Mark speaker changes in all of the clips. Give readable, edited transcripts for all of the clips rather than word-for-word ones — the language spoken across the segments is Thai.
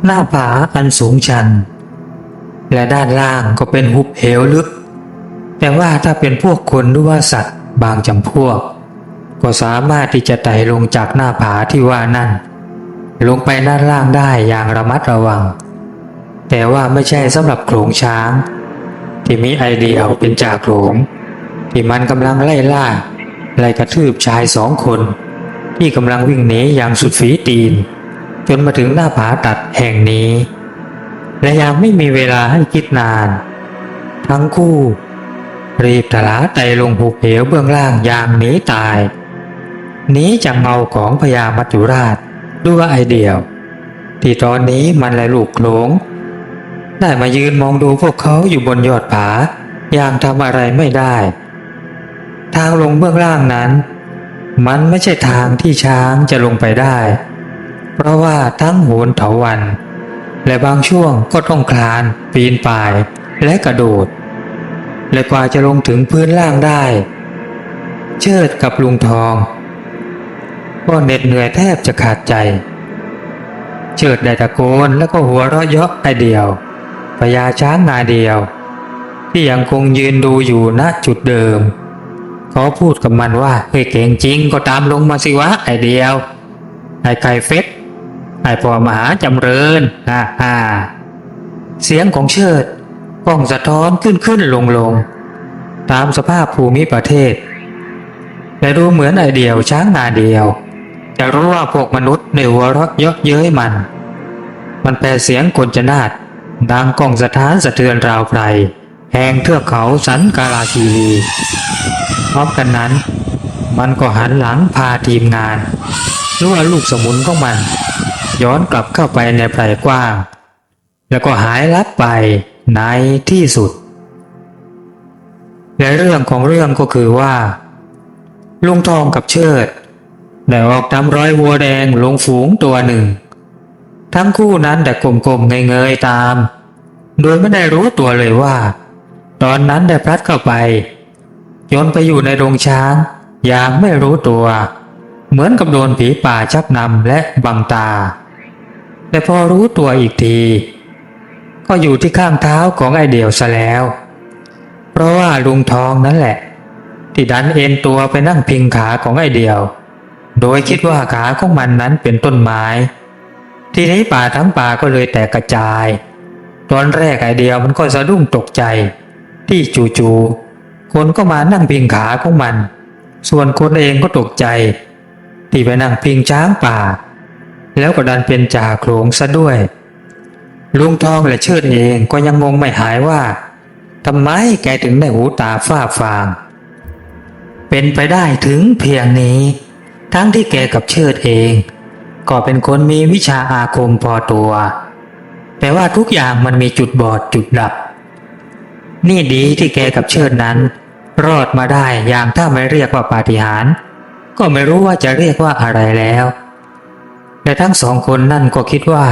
Speaker 1: หน้าผาอันสูงชันและด้านล่างก็เป็นหุบเหวลึกแต่ว่าถ้าเป็นพวกคนหรือว่าสัตว์บางจำพวกก็สามารถที่จะไต่ลงจากหน้าผาที่ว่านั่นลงไปด้านล่างได้อย่างระมัดระวังแต่ว่าไม่ใช่สำหรับโขลงช้างที่มีไอเดียเป็นจ่าโขลงที่มันกำลังไล่กระทืบชายสองคนที่กำลังวิ่งหนีอย่างสุดฝีตีนจนมาถึงหน้าผาตัดแห่งนี้และยังไม่มีเวลาให้คิดนานทั้งคู่รีบทลาไต่ลงหุบเหวเบื้องล่างอย่างหนีตายหนีจากเงาของพญามัจจุราชด้วยไอเดียวที่ตอนนี้มันและลูกโขลงได้มายืนมองดูพวกเขาอยู่บนยอดผาอย่างทำอะไรไม่ได้ทางลงเบื้องล่างนั้นมันไม่ใช่ทางที่ช้างจะลงไปได้เพราะว่าทั้งโหนเถาวัลย์และบางช่วงก็ต้องคลานปีนป่ายและกระโดดและกว่าจะลงถึงพื้นล่างได้เชิดกับลุงทองก็เหน็ดเหนื่อยแทบจะขาดใจเชิดได้ตะโกนแล้วก็หัวเราะเยาะไอเดียวพญาช้างนาเดียวที่ยังคงยืนดูอยู่ณจุดเดิมเขาพูดกับมันว่าเฮ้ยเก่งจริงก็ตามลงมาสิวะไอเดียวไอไก่เฟ็ดไอพ่อมหาจำเริญเสียงของเชิดก้องสะท้อนขึ้นลงตามสภาพภูมิประเทศแต่ดูเหมือนไอเดียวช้างนาเดียวจะรู้ว่าพวกมนุษย์ในหัวเราะเยาะเย้ยมันแผ่เสียงกลจนาดดังก้องสะท้านสะเทือนราวไพรแห่งเทือกเขาสันกาลาคีรีพร้อมกันนั้นมันก็หันหลังพาทีมงานหรือว่าลูกสมุนของมันย้อนกลับเข้าไปในไพรกว้างแล้วก็หายลับไปในที่สุดและเรื่องของเรื่องก็คือว่าลุงทองกับเชิดได้ออกตามรอยวัวแดงลงฝูงตัวหนึ่งทั้งคู่นั้นแต่ก้มๆเงยๆตามโดยไม่ได้รู้ตัวเลยว่าตอนนั้นได้พลัดเข้าไปย้อนไปอยู่ในโรงช้างอย่างไม่รู้ตัวเหมือนกับโดนผีป่าชักนำและบังตาแต่พอรู้ตัวอีกทีก็อยู่ที่ข้างเท้าของไอเดี่ยวซะแล้วเพราะว่าลุงทองนั่นแหละที่ดันเอ็นตัวไปนั่งพิงขาของไอเดี่ยวโดยคิดว่าขาของมันนั้นเป็นต้นไม้ทีนี้ป่าทั้งป่าก็เลยแตกกระจายตอนแรกไอเดียวมันก็สะดุ้งตกใจที่จู่ๆคนก็มานั่งพิงขาของมันส่วนคนเองก็ตกใจที่ไปนั่งพิงช้างป่าแล้วก็ดันเป็นจ่าโขลงซะด้วยลุงทองและเชิดเองก็ยังงงไม่หายว่าทำไมแกถึงได้หูตาฝ้าฟางเป็นไปได้ถึงเพียงนี้ทั้งที่แกกับเชิดเองก็เป็นคนมีวิชาอาคมพอตัวแต่ว่าทุกอย่างมันมีจุดบอดจุดดับนี่ดีที่แกกับเชิดนั้นรอดมาได้อย่างถ้าไม่เรียกว่าปาฏิหาริย์ก็ไม่รู้ว่าจะเรียกว่าอะไรแล้วและทั้งสองคนนั่นก็คิดว่า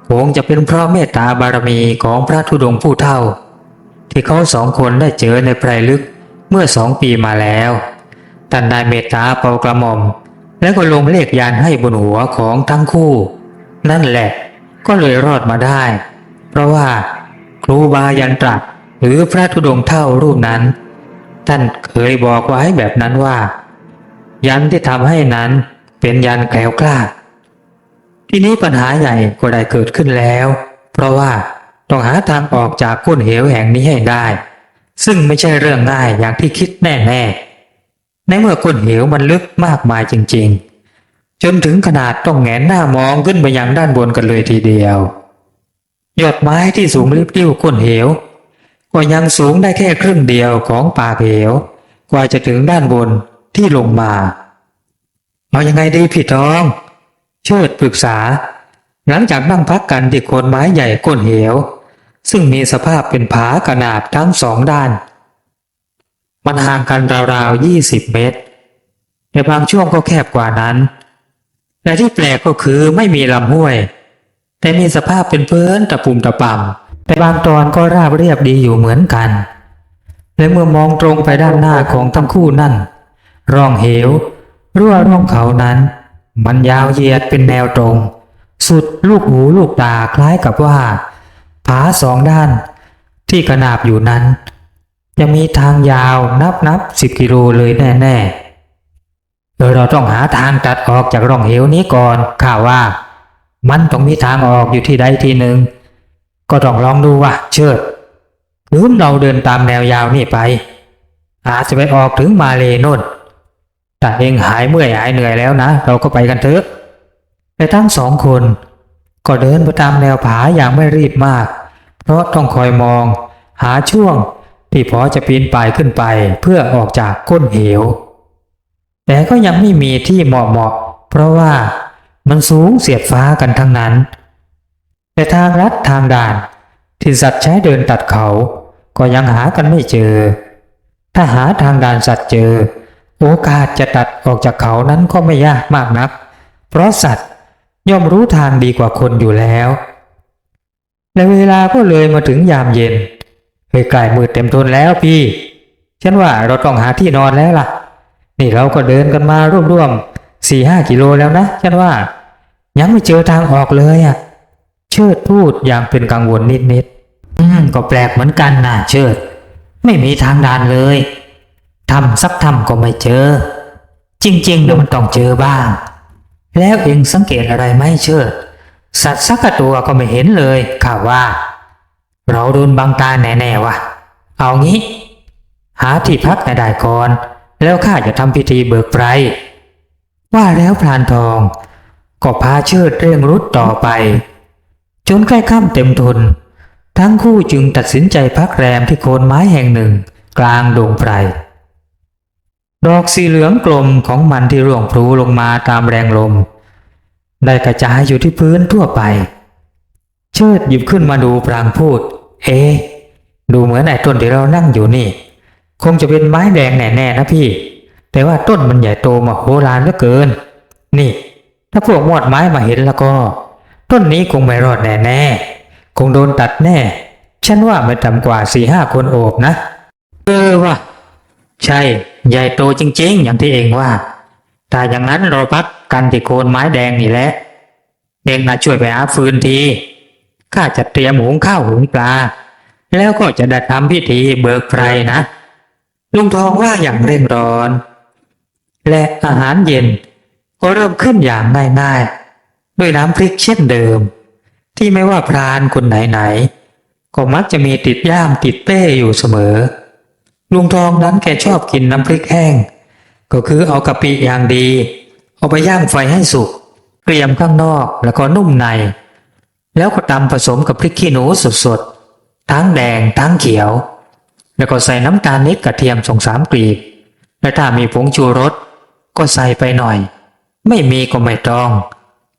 Speaker 1: คงจะเป็นเพราะเมตตาบารมีของพระธุดงค์ผู้เฒ่าที่เขาสองคนได้เจอในไพรลึกเมื่อ2 ปีมาแล้วท่านได้เมตตาเป่ากระหม่อมแล้วก็ลงเลขยันให้บนหัวของทั้งคู่นั่นแหละก็เลยรอดมาได้เพราะว่าครูบายันตรัสหรือพระธุดงค์เฒ่ารูปนั้นท่านเคยบอกไว้แบบนั้นว่ายันที่ทำให้นั้นเป็นยันแกล้วกล้าทีนี้ปัญหาใหญ่ก็ได้เกิดขึ้นแล้วเพราะว่าต้องหาทางออกจากก้นเหวแห่งนี้ให้ได้ซึ่งไม่ใช่เรื่องง่ายอย่างที่คิดแน่ๆในเมื่อก้นเหวมันลึกมากมายจริงๆจนถึงขนาดต้องแหงนหน้ามองขึ้นไปยังด้านบนกันเลยทีเดียวยอดไม้ที่สูงริบลิ่วก้นเหวก็ยังสูงได้แค่ครึ่งเดียวของปากเหวกว่าจะถึงด้านบนที่ลงมาเอายังไงดีพี่ทองเชิดปรึกษาหลังจากนั่งพักกันที่โคนไม้ใหญ่ก้นเหวซึ่งมีสภาพเป็นผากระนาบทั้ง2 ด้านมันห่างกันราวๆ20 เมตรในบางช่วงก็แคบกว่านั้นและที่แปลกก็คือไม่มีลำห้วยแต่มีสภาพเป็นพื้นตะปุ่มตะป่ำแต่บางตอนก็ราบเรียบดีอยู่เหมือนกันและเมื่อมองตรงไปด้านหน้าของทั้งคู่นั่นร่องเหวหรือว่าร่องเขานั้นมันยาวเหยียดเป็นแนวตรง สุดลูกหูลูกตาคล้ายกับว่าผาสองด้านที่ขนาบอยู่นั้นจะมีทางยาวนับ10 กิโลเลยแน่ๆเราต้องหาทางตัดออกจากร่องเหวนี้ก่อนข้าว่ามันต้องมีทางออกอยู่ที่ใดที่หนึ่งก็ต้องลองดูว่าเชิดหรือเราเดินตามแนวยาวนี่ไปอาจจะไปออกถึงมาเลโน่นแต่เองหายเมื่อยหายเหนื่อยแล้วนะเราก็ไปกันเถอะแต่ทั้งสองคนก็เดินไปตามแนวผาอย่างไม่รีบมากเพราะต้องคอยมองหาช่วงที่พอจะปีนป่ายขึ้นไปเพื่อออกจากก้นเหวแต่ก็ยังไม่มีที่เหมาะเพราะว่ามันสูงเสียดฟ้ากันทั้งนั้นแต่ทางลัดทางด่านที่สัตว์ใช้เดินตัดเขาก็ยังหากันไม่เจอถ้าหาทางด่านสัตว์เจอโอกาสจะตัดออกจากเขานั้นก็ไม่ยากมากนักเพราะสัตว์ย่อมรู้ทางดีกว่าคนอยู่แล้วและเวลาก็เลยมาถึงยามเย็นใกล้มืดเต็มทนแล้วพี่ฉันว่าเราต้องหาที่นอนแล้วล่ะนี่เราก็เดินกันมาร่วม4-5 กิโลแล้วนะฉันว่ายังไม่เจอทางออกเลยอ่ะเชิดพูดอย่างเป็นกังวลนิดก็แปลกเหมือนกันนะเชิดไม่มีทางด่านเลยทำสักทำก็ไม่เจอจริงๆเดี๋ยวมันต้องเจอบ้างแล้วเองสังเกตอะไรไหมเชิดสัตว์สักตัวก็ไม่เห็นเลยข้าว่าเราโดนบังตาแน่ๆวะเอางี้หาที่พักให้ได้ก่อนแล้วข้าจะทำพิธีเบิกไพรว่าแล้วพรานทองก็พาเชิดเร่งรุดต่อไปจนใกล้ค่ำเต็มทนทั้งคู่จึงตัดสินใจพักแรมที่โคนไม้แห่งหนึ่งกลางดงไพรดอกสีเหลืองกลมของมันที่ร่วงพลูลงมาตามแรงลมได้กระจายอยู่ที่พื้นทั่วไปเชิดหยิบขึ้นมาดูพลางพูดดูเหมือนไอ้ต้นที่เรานั่งอยู่นี่คงจะเป็นไม้แดงแน่ๆนะพี่แต่ว่าต้นมันใหญ่โตมโหฬารเหลือเกินนี่ถ้าพวกมอดไม้มาเห็นแล้วก็ต้นนี้คงไม่รอดแน่ๆคงโดนตัดแน่ฉันว่าไม่ต่ำกว่า4-5 คนโอบนะว่ะใช่ใหญ่โตจริงๆอย่างที่เองว่าแต่อย่างนั้นเราพักกันที่โคนไม้แดงนี่แหละเองน่ะช่วยไปหาฟืนทีข้าจะเตรียมหุงข้าวหุงปลาแล้วก็จะได้ทำพิธีเบิกไพรนะลุงทองว่าอย่างเร่งร้อนและอาหารเย็นก็เริ่มขึ้นอย่างง่ายๆด้วยน้ำพริกเช่นเดิมที่ไม่ว่าพรานคนไหนๆก็มักจะมีติดย่ามติดเป้อยู่เสมอลุงทองนั้นแกชอบกินน้ำพริกแห้งก็คือเอากะปิอย่างดีเอาไปย่างไฟให้สุกเกรียมข้างนอกแล้วก็นุ่มในแล้วก็ตำผสมกับพริกขี้หนูสดๆทั้งแดงทั้งเขียวแล้วก็ใส่น้ำตาลนิดกระเทียม2-3 กลีบและถ้ามีผงชูรสก็ใส่ไปหน่อยไม่มีก็ไม่ต้อง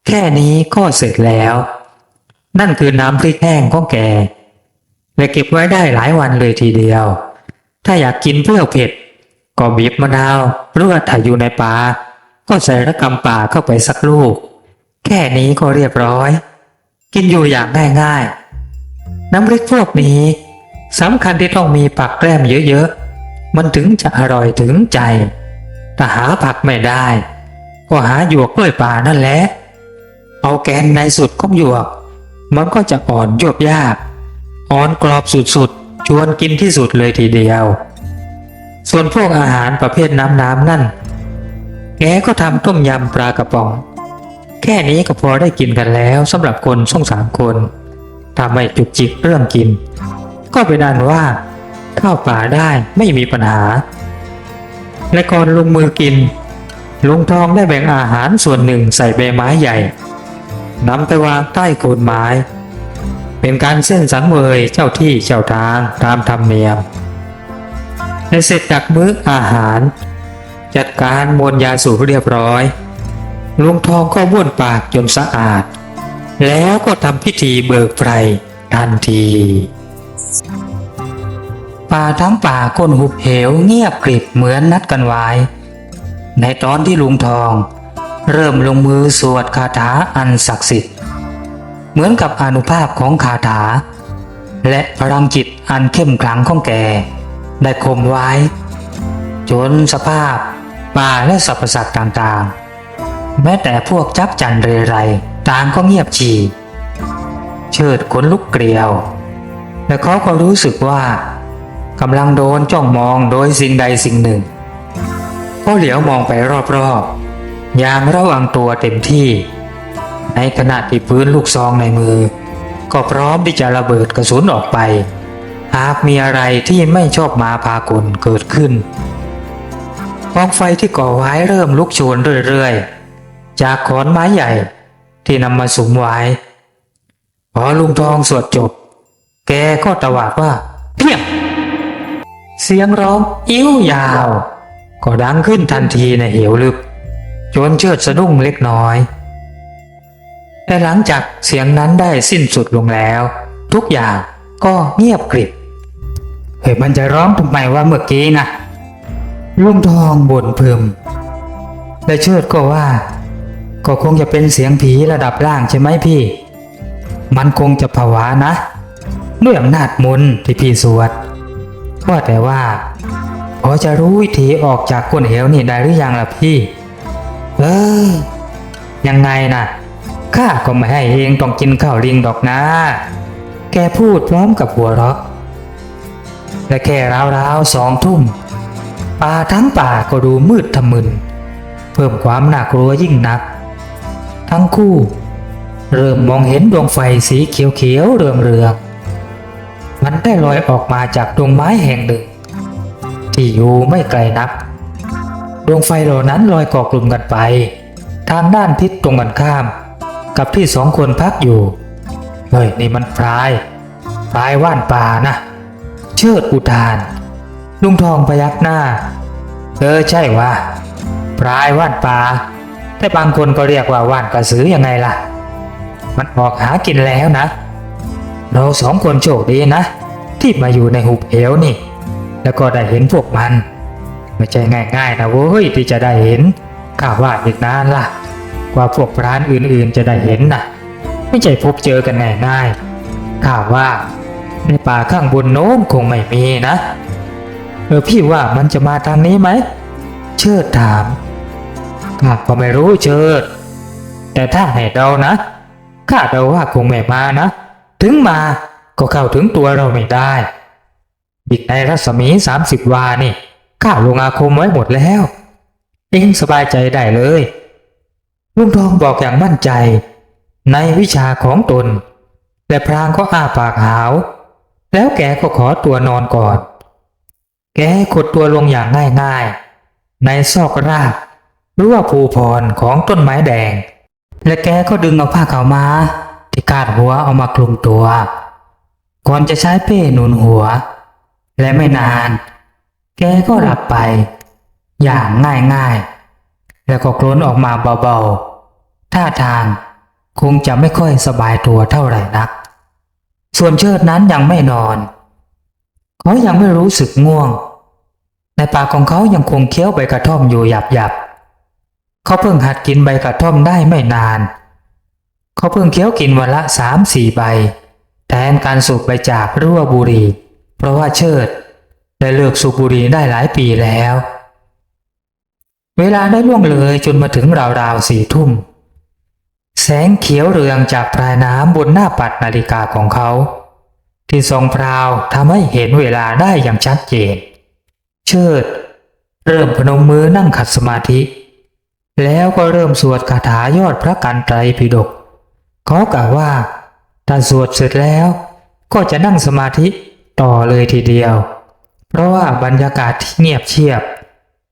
Speaker 1: แค่นี้ก็เสร็จแล้วนั่นคือน้ำพริกแห้งของแกและเก็บไว้ได้หลายวันเลยทีเดียวถ้าอยากกินเปรี้ยวเผ็ดก็บีบมะนาวหรือว่าถ้าอยู่ในป่าก็ใส่ระกำป่าเข้าไปสักลูกแค่นี้ก็เรียบร้อยกินอยู่อย่างง่ายๆน้ำพริกพวกนี้สำคัญที่ต้องมีผักแกล้มเยอะๆมันถึงจะอร่อยถึงใจถ้าหาผักไม่ได้ก็หาหยวกกล้วยป่านั่นแหละเอาแกนในสุดของหยวกมันก็จะอ่อนยวบยากอ่อนกรอบสุดๆชวนกินที่สุดเลยทีเดียวส่วนพวกอาหารประเภทน้ำนั่นแกก็ทำต้มยำปลากระป๋องแค่นี้ก็พอได้กินกันแล้วสำหรับคน2-3 คนถ้าไม่จุกจิกเรื่องกินก็เป็นอันว่าข้าวป่าได้ไม่มีปัญหาและก่อนลงมือกินลุงทองได้แบ่งอาหารส่วนหนึ่งใส่ใบไม้ใหญ่นำไปวางใต้โคนไม้เป็นการเส้นสังเวยเจ้าที่เจ้าทางตามธรรมเนียมและเสร็จจากมื้ออาหารจัดการมวลยาสูบเรียบร้อยลุงทองก็บ้วนปากจนสะอาดแล้วก็ทำพิธีเบิกไพรทันทีป่าทั้งป่าก้นหุบเหวเงียบกริบเหมือนนัดกันไว้ในตอนที่ลุงทองเริ่มลงมือสวดคาถาอันศักดิ์สิทธิ์เหมือนกับอานุภาพของคาถาและพลังจิตอันเข้มขลังของแกได้คมไว้จนสภาพป่าและสรรพสัตว์ต่างๆแม้แต่พวกจักจั่นเรไร ต่างก็เงียบฉี่เชิดขนลุกเกลียวและเขาก็รู้สึกว่ากำลังโดนจ้องมองโดยสิ่งใดสิ่งหนึ่งเขาเหลียวมองไปรอบๆอย่างระวังตัวเต็มที่ในขณะที่ปืนลูกซองในมือก็พร้อมที่จะระเบิดกระสุนออกไปหากมีอะไรที่ไม่ชอบมาพากลเกิดขึ้นกองไฟที่ก่อไว้เริ่มลุกโชนเรื่อยๆจากขอนไม้ใหญ่ที่นำมาสุมไว้พอลุงทองสวดจบแกก็ตวาดว่าเพียงเสียงร้องอิ่วยาวก็ดังขึ้นทันทีในเหวลึกจนเชิดสะดุ้งเล็กน้อยแต่หลังจากเสียงนั้นได้สิ้นสุดลงแล้วทุกอย่างก็เงียบกริบเฮ้ยมันจะร้องทำไมว่าเมื่อกี้นะลุงทองบ่นพึมและเชิดก็ว่าก็คงจะเป็นเสียงผีระดับล่างใช่ไหมพี่มันคงจะผวานะด้วยอำนาจมนต์ที่พี่สวดว่าแต่ว่าพอจะรู้วิธีออกจากก้นเหวนี่ได้หรือยังล่ะพี่ยังไงนะข้าก็ไม่ให้เองต้องกินข้าวลิงดอกนะแกพูดพร้อมกับหัวเราะและแค่ราวๆ2 ทุ่มป่าทั้งป่าก็ดูมืดทะมึนเพิ่มความน่ากลัวยิ่งนักทั้งคู่เริ่มมองเห็นดวงไฟสีเขียวๆเรืองๆมันได้ลอยออกมาจากดวงไม้แห่งหนึ่งที่อยู่ไม่ไกลนักดวงไฟเหล่านั้นลอยเกาะกลุ่มกันไปทางด้านทิศตรงกันข้ามกับที่2 คนพักอยู่เฮ้ยนี่มันพรายว่านป่านะเชิดอุทานลุงทองพยักหน้าใช่ว่าพรายว่านป่าแต่บางคนก็เรียกว่าว่านกระสือยังไงล่ะมันออกหากินแล้วนะเรา2 คนโชคดีนะที่มาอยู่ในหุบเหวนี่แล้วก็ได้เห็นพวกมันไม่ใช่ง่ายๆนะเว้ยที่จะได้เห็นข้าว่าอีกนานล่ะกว่าพวกพรานอื่นๆจะได้เห็นนะไม่ใช่พบเจอกันง่ายๆข้าว่าในป่าข้างบนโน้นคงไม่มีนะพี่ว่ามันจะมาทางนี้ไหมเชิดถามข้าก็ไม่รู้เชิดแต่ถ้าให้เดานะข้าเดาว่าคงไม่มานะถึงมาก็เข้าถึงตัวเราไม่ได้อีกในรัศมี30 วานี่ข้าลงอาคมไว้หมดแล้วเองสบายใจได้เลยลุงทองบอกอย่างมั่นใจในวิชาของตนและพรางก็อ้าปากหาวแล้วแกก็ขอตัวนอนก่อนแกขดตัวลงอย่างง่ายๆในซอกรากหรือว่าภูพรของต้นไม้แดงและแกก็ดึงเอาผ้าขาวม้าที่คาดหัวเอามาคลุมตัวก่อนจะใช้เป้หนุนหัวและไม่นานแกก็หลับไปอย่างง่ายๆแล้วก็กรนออกมาเบาๆท่าทางคงจะไม่ค่อยสบายตัวเท่าไหร่นักส่วนเชิดนั้นยังไม่นอนเขายังไม่รู้สึกง่วงในปากของเขายังคงเคี้ยวใบกระท่อมอยู่หยับๆเขาเพิ่งหัดกินใบกระท่อมได้ไม่นานเขาเพิ่งเคี้ยวกินวันละ3-4 ใบแทนการสูบใบจากหรือว่าบุหรี่เพราะว่าเชิดได้เลิกสูบบุหรี่ได้หลายปีแล้วเวลาได้ล่วงเลยจนมาถึงราวๆ4 ทุ่มแสงเขียวเรืองจากปลายน้ำบนหน้าปัดนาฬิกาของเขาที่ส่องพราวทำให้เห็นเวลาได้อย่างชัดเจนเชิดเริ่มพนมมือนั่งขัดสมาธิแล้วก็เริ่มสวดคาถายอดพระกันไตรปิฎกเขากล่าวว่าถ้าสวดเสร็จแล้วก็จะนั่งสมาธิต่อเลยทีเดียวเพราะว่าบรรยากาศที่เงียบเชียบ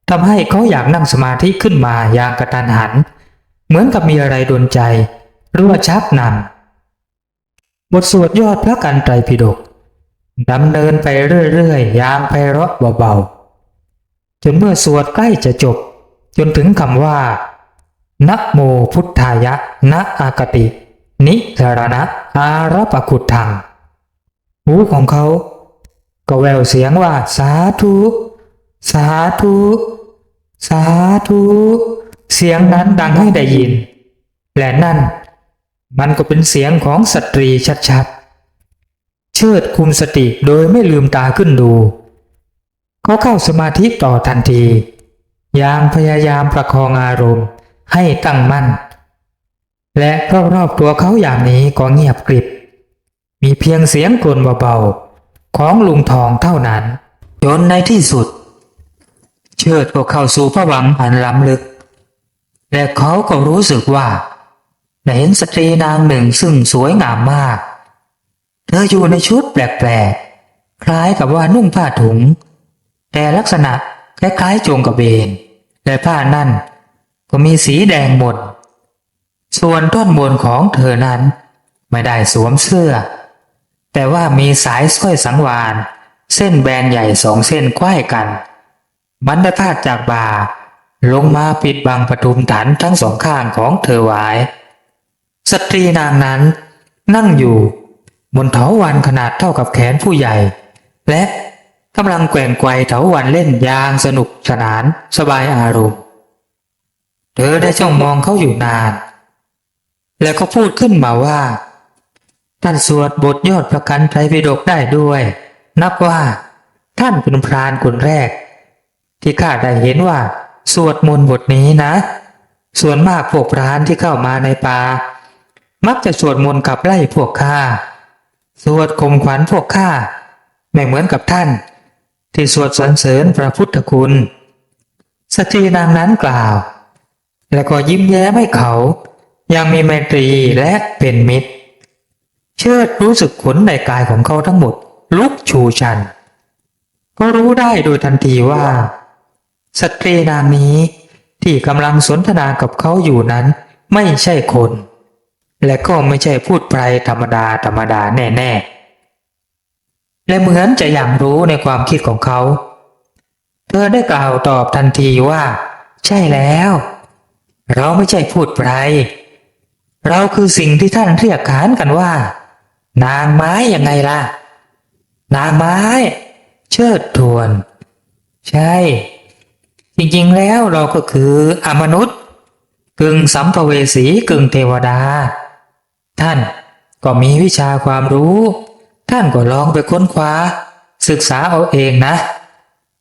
Speaker 1: ทำให้เขาอยากนั่งสมาธิขึ้นมาอย่างกระทันหันเหมือนกับมีอะไรดลใจหรือว่าชักนำบทสวดยอดพระกันไตรปิฎกดำเนินไปเรื่อยๆอย่างไพเราะเบาๆจนเมื่อสวดใกล้จะจบจนถึงคำว่านะโมพุทธายะนะอากตินิสรณะอารัปขุทังหูของเขาก็แววเสียงว่าสาธุสาธุสาธุเสียงนั้นดังให้ได้ยินและนั่นมันก็เป็นเสียงของสตรีชัดๆเชิดคุมสติโดยไม่ลืมตาขึ้นดูเขาเข้าสมาธิต่อทันทีอย่างพยายามประคองอารมณ์ให้ตั้งมั่น และรอบๆตัวเขาอย่างนี้ก็เงียบกริบมีเพียงเสียงกลนเบาๆของลุงทองเท่านั้นจนในที่สุดเชิดก็เข้าสู่ภวังค์อันล้ำลึกและเขาก็รู้สึกว่าได้เห็นสตรีนางหนึ่งซึ่งสวยงามมากเธออยู่ในชุดแปลกๆคล้ายกับว่านุ่งผ้าถุงแต่ลักษณะคล้ายๆโจงกระเบนและผ้านั่นก็มีสีแดงหมดส่วนท่อนบนของเธอนั้นไม่ได้สวมเสื้อแต่ว่ามีสายสร้อยสังวาลเส้นแบนใหญ่2 เส้นไขว้กันมันได้พาดจากบ่าลงมาปิดบังปทุมฐานทั้งสองข้างของเธอไว้สตรีนางนั้นนั่งอยู่บนเถาวัลย์ขนาดเท่ากับแขนผู้ใหญ่และกำลังแกว่งไกวเถาวัลย์เล่นอย่างสนุกสนานสบายอารมณ์เธอได้จ้องมองเขาอยู่นานแล้วก็พูดขึ้นมาว่าท่านสวดบทยอดพระคันไตรปิฎกได้ด้วยนับว่าท่านเป็นพรานคนแรกที่ข้าได้เห็นว่าสวดมนต์บทนี้นะส่วนมากพวกพรานที่เข้ามาในป่ามักจะสวดมนต์ขับไล่พวกข้าสวดข่มขวัญพวกข้าไม่เหมือนกับท่านที่สวดสรรเสริญพระพุทธคุณสตรีนางนั้นกล่าวแล้วก็ยิ้มแย้มให้เขายังมีไมตรีและเป็นมิตรเชิดรู้สึกขนในกายของเขาทั้งหมดลุกชูชันก็รู้ได้โดยทันทีว่าสตรีนางนี้ที่กำลังสนทนากับเขาอยู่นั้นไม่ใช่คนและก็ไม่ใช่พูดไพร่ธรรมดาแน่ๆและเหมือนจะอยากรู้ในความคิดของเขาเธอได้กล่าวตอบทันทีว่าใช่แล้วเราไม่ใช่พูดไพร่เราคือสิ่งที่ท่านเรียกขานกันว่านางไม้ยังไงล่ะนางไม้เชิดทวนใช่จริงๆแล้วเราก็คืออมนุษย์กึ่งสัมภเวสีกึ่งเทวดาท่านก็มีวิชาความรู้ท่านก็ลองไปค้นคว้าศึกษาเอาเองนะ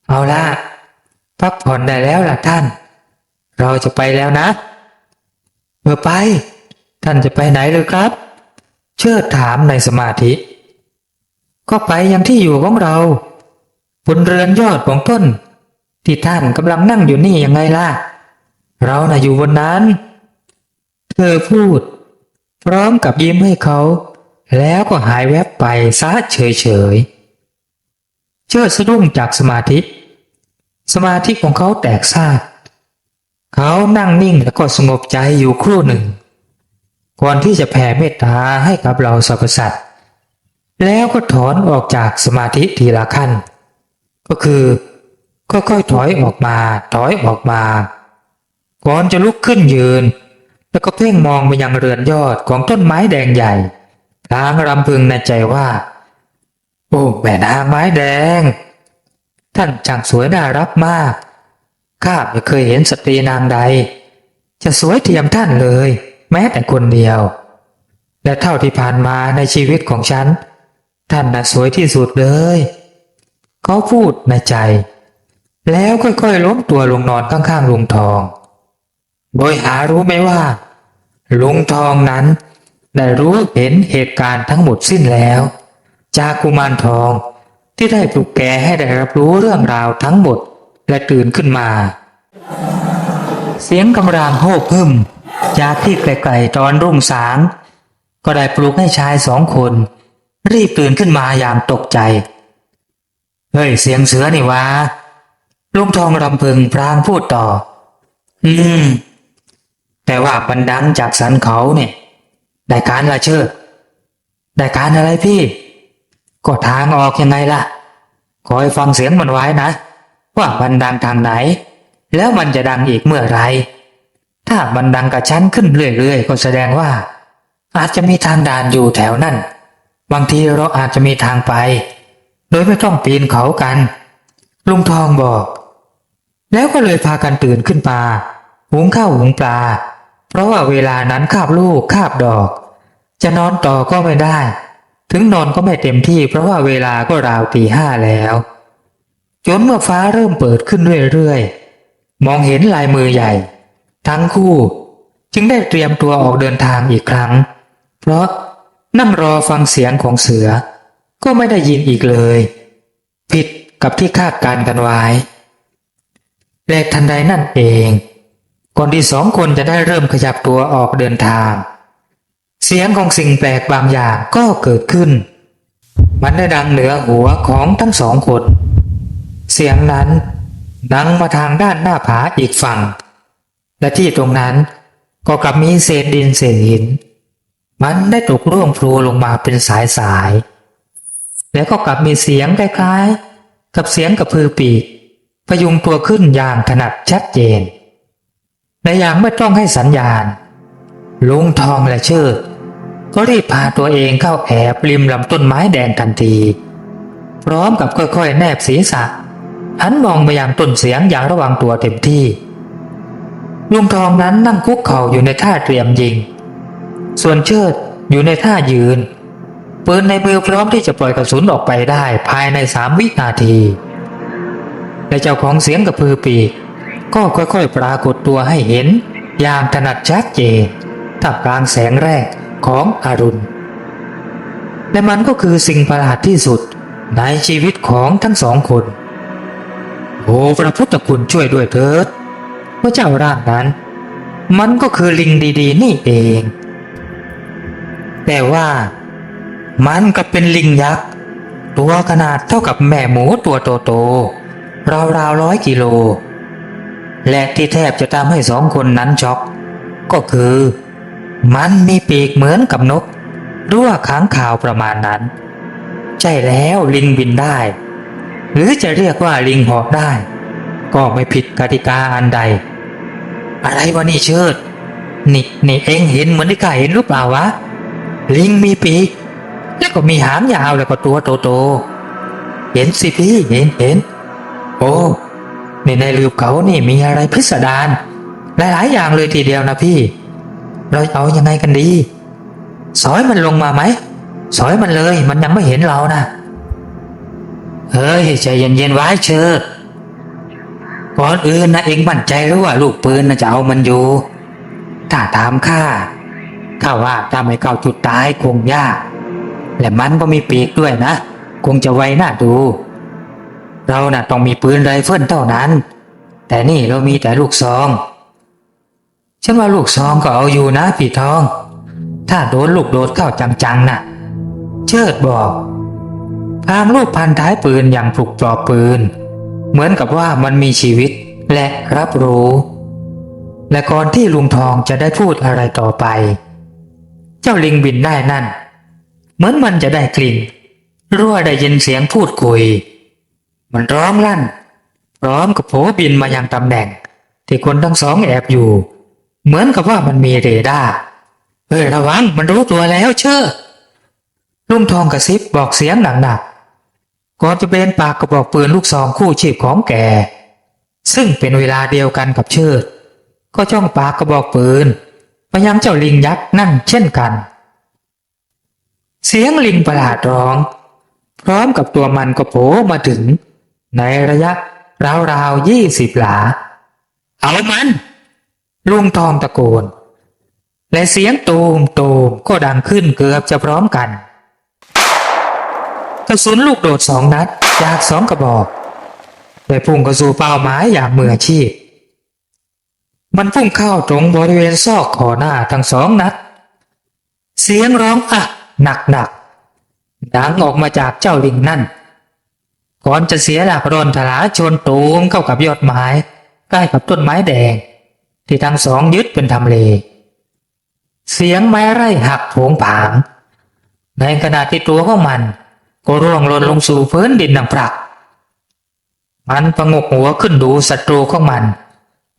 Speaker 1: เอาล่ะพักผ่อนได้แล้วล่ะท่านเราจะไปแล้วนะไปท่านจะไปไหนเลยครับเชิดถามในสมาธิก็ไปยังที่อยู่ของเราบนเรือนยอดของต้นที่ท่านกำลังนั่งอยู่นี่ยังไงล่ะเราน่ะอยู่บนนั้นเธอพูดพร้อมกับยิ้มให้เขาแล้วก็หายแวบไปซะเฉยเชิดสะดุ้งจากสมาธิของเขาแตกซ่านเขานั่งนิ่งแล้วก็สงบใจอยู่ครู่หนึ่งก่อนที่จะแผ่เมตตาให้กับเราสรรพสัตว์แล้วก็ถอนออกจากสมาธิทีละขั้นก็คือค่อยๆถอยออกมาก่อนจะลุกขึ้นยืนแล้วก็เพ่งมองไปยังเรือนยอดของต้นไม้แดงใหญ่พลางรำพึงในใจว่าโอ้แม่นางไม้แดงท่านช่างสวยน่ารักมากข้าไม่เคยเห็นสตรีนางใดจะสวยเทียมท่านเลยแม้แต่คนเดียวและเท่าที่ผ่านมาในชีวิตของฉันท่านน่ะสวยที่สุดเลยเขาพูดในใจแล้วค่อยๆล้มตัวลงนอนข้างๆลุงทองโดยหารู้ไหมว่าลุงทองนั้นได้รู้เห็นเหตุการณ์ทั้งหมดสิ้นแล้วจากกุมารทองที่ได้ปลุกแกให้ได้รับรู้เรื่องราวทั้งหมดและตื่นขึ้นมาเสียงกำรามโห่พึ่มจากที่ไกลๆตอนรุ่งสางก็ได้ปลุกให้ชาย2 คนรีบตื่นขึ้นมาอย่างตกใจเฮ้ยเสียงเสือนี่วะลุงทองรำพึงพลางพูดต่อแต่ว่ามันดังจากสันเขาเนี่ยได้การละเชิดได้การอะไรพี่ก็ทางออกยังไงล่ะคอยฟังเสียงมันไว้นะว่ามันดังทางไหนแล้วมันจะดังอีกเมื่อไรถ้ามันดังกระชั้นขึ้นเรื่อยๆก็แสดงว่าอาจจะมีทางด่านอยู่แถวนั่นบางทีเราอาจจะมีทางไปโดยไม่ต้องปีนเขากันลุงทองบอกแล้วก็เลยพากันตื่นขึ้นมาหุงข้าวหุงปลาเพราะว่าเวลานั้นคาบลูกคาบดอกจะนอนต่อก็ไม่ได้ถึงนอนก็ไม่เต็มที่เพราะว่าเวลาก็ราวตี 5แล้วจนเมื่อฟ้าเริ่มเปิดขึ้นเรื่อยๆมองเห็นลายมือใหญ่ทั้งคู่ จึงได้เตรียมตัวออกเดินทางอีกครั้งเพราะนั่งรอฟังเสียงของเสือก็ไม่ได้ยินอีกเลยผิดกับที่คาดการณ์กันไว้และทันใดนั่นเองก่อนที่สองคนจะได้เริ่มขยับตัวออกเดินทางเสียงของสิ่งแปลกบางอย่างก็เกิดขึ้นมันได้ดังเหนือหัวของทั้งสองคนเสียงนั้นดังมาทางด้านหน้าผาอีกฝั่งและที่ตรงนั้นก็กลับมีเศษดินเศษหินมันได้ตกร่วงพลูลงมาเป็นสายแล้วก็กลับมีเสียงคล้ายๆกับเสียงกระพือปีกพยุงตัวขึ้นอย่างถนัดชัดเจนและอย่างไม่ต้องให้สัญญาณลุงทองและเชิดก็รีบพาตัวเองเข้าแอบริมลำต้นไม้แดงทันทีพร้อมกับค่อยๆแนบศีรษะหันมองไปยังต้นเสียงอย่างระวังตัวเต็มที่ลุงทองนั้นนั่งคุกเข่าอยู่ในท่าเตรียมยิงส่วนเชิดอยู่ในท่ายืนปืนในมือพร้อมที่จะปล่อยกระสุนออกไปได้ภายใน3 วินาทีและเจ้าของเสียงกระพือปีกก็ค่อยๆปรากฏตัวให้เห็นอย่างถนัดชัดเจนท่ามกลางแสงแรกของอรุณและมันก็คือสิ่งประหลาดที่สุดในชีวิตของทั้งสองคนโอ้พระพุทธคุณช่วยด้วยเถิดพระเจ้าร่างนั้นมันก็คือลิงดีๆนี่เองแต่ว่ามันก็เป็นลิงยักษ์ตัวขนาดเท่ากับแม่หมูตัวโตๆราวๆ100 กิโลและที่แทบจะทำให้สองคนนั้นช็อกก็คือมันมีปีกเหมือนกับนกหรือว่าค้างคาวประมาณนั้นใช่แล้วลิงบินได้หรือจะเรียกว่าลิงเหาะได้ก็ไม่ผิดกติกาอันใดอะไรวะนี่เชิดนี่เองเห็นเหมือนที่ข้าเห็นหรือเปล่าวะลิงมีปีกแล้วก็มีหางยาวแล้วก็ตัวโตๆเห็นสิพี่เห็นโอ้ในรูปเขานี่มีอะไรพิสดารหลายๆอย่างเลยทีเดียวนะพี่เราเอายังไงกันดีสอยมันลงมาไหมสอยมันเลยมันยังไม่เห็นเรานะเฮ้ยใจเย็นๆไว้เชิดก่อนอื่นนะเองมั่นใจหรือว่าลูกปืนนะจะเอามันอยู่ถ้าถามข้าว่าถ้าไม่เข้าจุดตายคงยากและมันก็มีปีกด้วยนะคงจะไวน่าดูเราน่ะต้องมีปืนไรเฟิลเท่านั้นแต่นี่เรามีแต่ลูกซองฉันว่าลูกซองก็เอาอยู่นะพี่ทองถ้าโดนลูกโดดเข้าจังๆน่ะเชิดบอกพางลูกพันท้ายปืนอย่างปลุกปลอบปืนเหมือนกับว่ามันมีชีวิตและรับรู้และก่อนที่ลุงทองจะได้พูดอะไรต่อไปเจ้าลิงบินได้นั่นเหมือนมันจะได้กลิ่นรั่วได้ยินเสียงพูดคุยมันร้องลั่นพร้อมกับโผบินมายังตำแหน่งที่คนทั้งสองแอบอยู่เหมือนกับว่ามันมีเรดาร์ระวังมันรู้ตัวแล้วเชื่อลุงทองกระซิบบอกเสียงหนักๆก่อนจะเบนปากกระบอกปืนลูกซองคู่ชีพของแกซึ่งเป็นเวลาเดียวกันกับเชิดก็จ้องปากกระบอกปืนไปยังเจ้าลิงยักษ์นั่นเช่นกันเสียงลิงประหลาดร้องพร้อมกับตัวมันก็โผล่มาถึงในระยะราวๆ20 หลาเอามันลุงทองตะโกนและเสียงตูมก็ดังขึ้นเกือบจะพร้อมกันกระสุนลูกโดด2 นัดจาก2 กระบอกได้พุ่งเข้าสู่เป้าหมายอย่างมืออาชีพมันพุ่งเข้าตรงบริเวณซอกคอหน้าทั้ง2 นัดเสียงร้องอะหนักดังออกมาจากเจ้าลิงนั่นก่อนจะเสียหลักร่นถลาชนตูมเข้ากับยอดไม้ใกล้กับต้นไม้แดงที่ทั้งสองยึดเป็นทำเลเสียงไม้ไร่หักโผงผางในขณะที่ตัวของมันก็ร่วงหล่นลงสู่พื้นดินดังปรักมันประงกหัวขึ้นดูศัตรูของมัน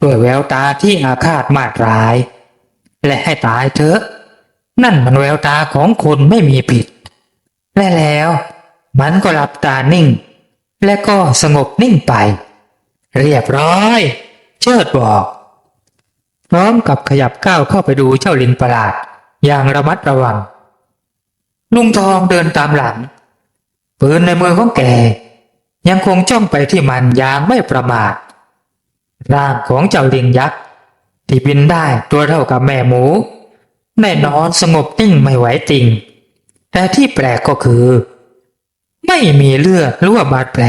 Speaker 1: ด้วยแววตาที่อาฆาตมาดร้ายและให้ตายเถอะนั่นมันแววตาของคนไม่มีผิดและแล้วมันก็หลับตานิ่งและก็สงบนิ่งไปเรียบร้อยเชิดบอกพร้อมกับขยับก้าวเข้าไปดูเจ้าลิงประหลาดอย่างระมัดระวังลุงทองเดินตามหลังปืนในมือของแกยังคงจ้องไปที่มันอย่างไม่ประมาทร่างของเจ้าลิงยักษ์ ที่บินได้ตัวเท่ากับแม่หมูแน่นอนสงบนิ่งไม่ไหวติงแต่ที่แปลกก็คือไม่มีเลือดหรือว่าบาดแผล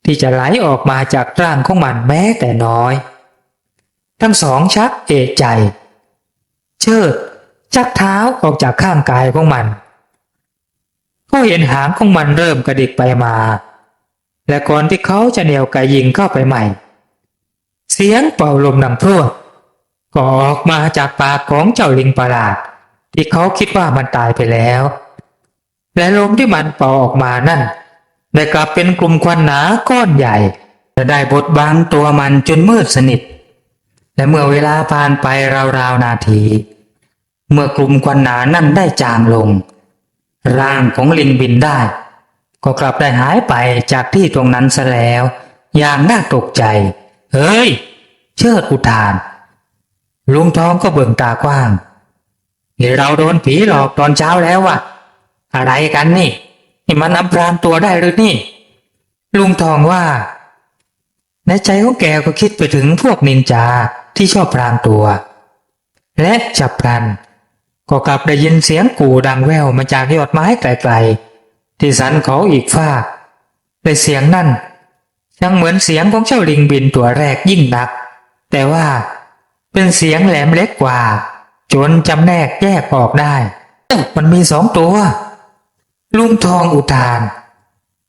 Speaker 1: ที่จะไหลออกมาจากร่างของมันแม้แต่น้อยทั้งสองชักเอะใจเชิดชักเท้าออกจากข้างกายของมันก็เห็นหางของมันเริ่มกระดิกไปมาและก่อนที่เขาจะเหนี่ยวไกยิงเข้าไปใหม่เสียงเป่าลมดังพรวดก็ออกมาจากปากของเจ้าลิงประหลาดที่เขาคิดว่ามันตายไปแล้วและลมที่มันเป่าออกมานั่นได้กลับเป็นกลุ่มควันหนาก้อนใหญ่และได้บดบังตัวมันจนมืดสนิทและเมื่อเวลาผ่านไปราวๆนาทีเมื่อกลุ่มควันหนานั่นได้จางลงร่างของลิงบินได้ก็กลับได้หายไปจากที่ตรงนั้นซะแล้วอย่างน่าตกใจเฮ้ยเชิดอุทานลุงทองก็เบิ่งตากว้างนี่เราโดนผีหลอกตอนเช้าแล้ววะอะไรกันนี่มันอำพรางตัวได้หรือนี่ลุงทองว่าในใจของแกก็คิดไปถึงพวกนินจาที่ชอบพรางตัวและฉับพลันก็กลับได้ยินเสียงกู่ดังแว่วมาจากยอดไม้ไกลๆที่สันเขาอีกฟากแต่เสียงนั่นยังเหมือนเสียงของเจ้าลิงบินตัวแรกยิ่งนักแต่ว่าเป็นเสียงแหลมเล็กกว่าจนจำแนกแยกออกได้มันมีสองตัวลุงทองอุทาน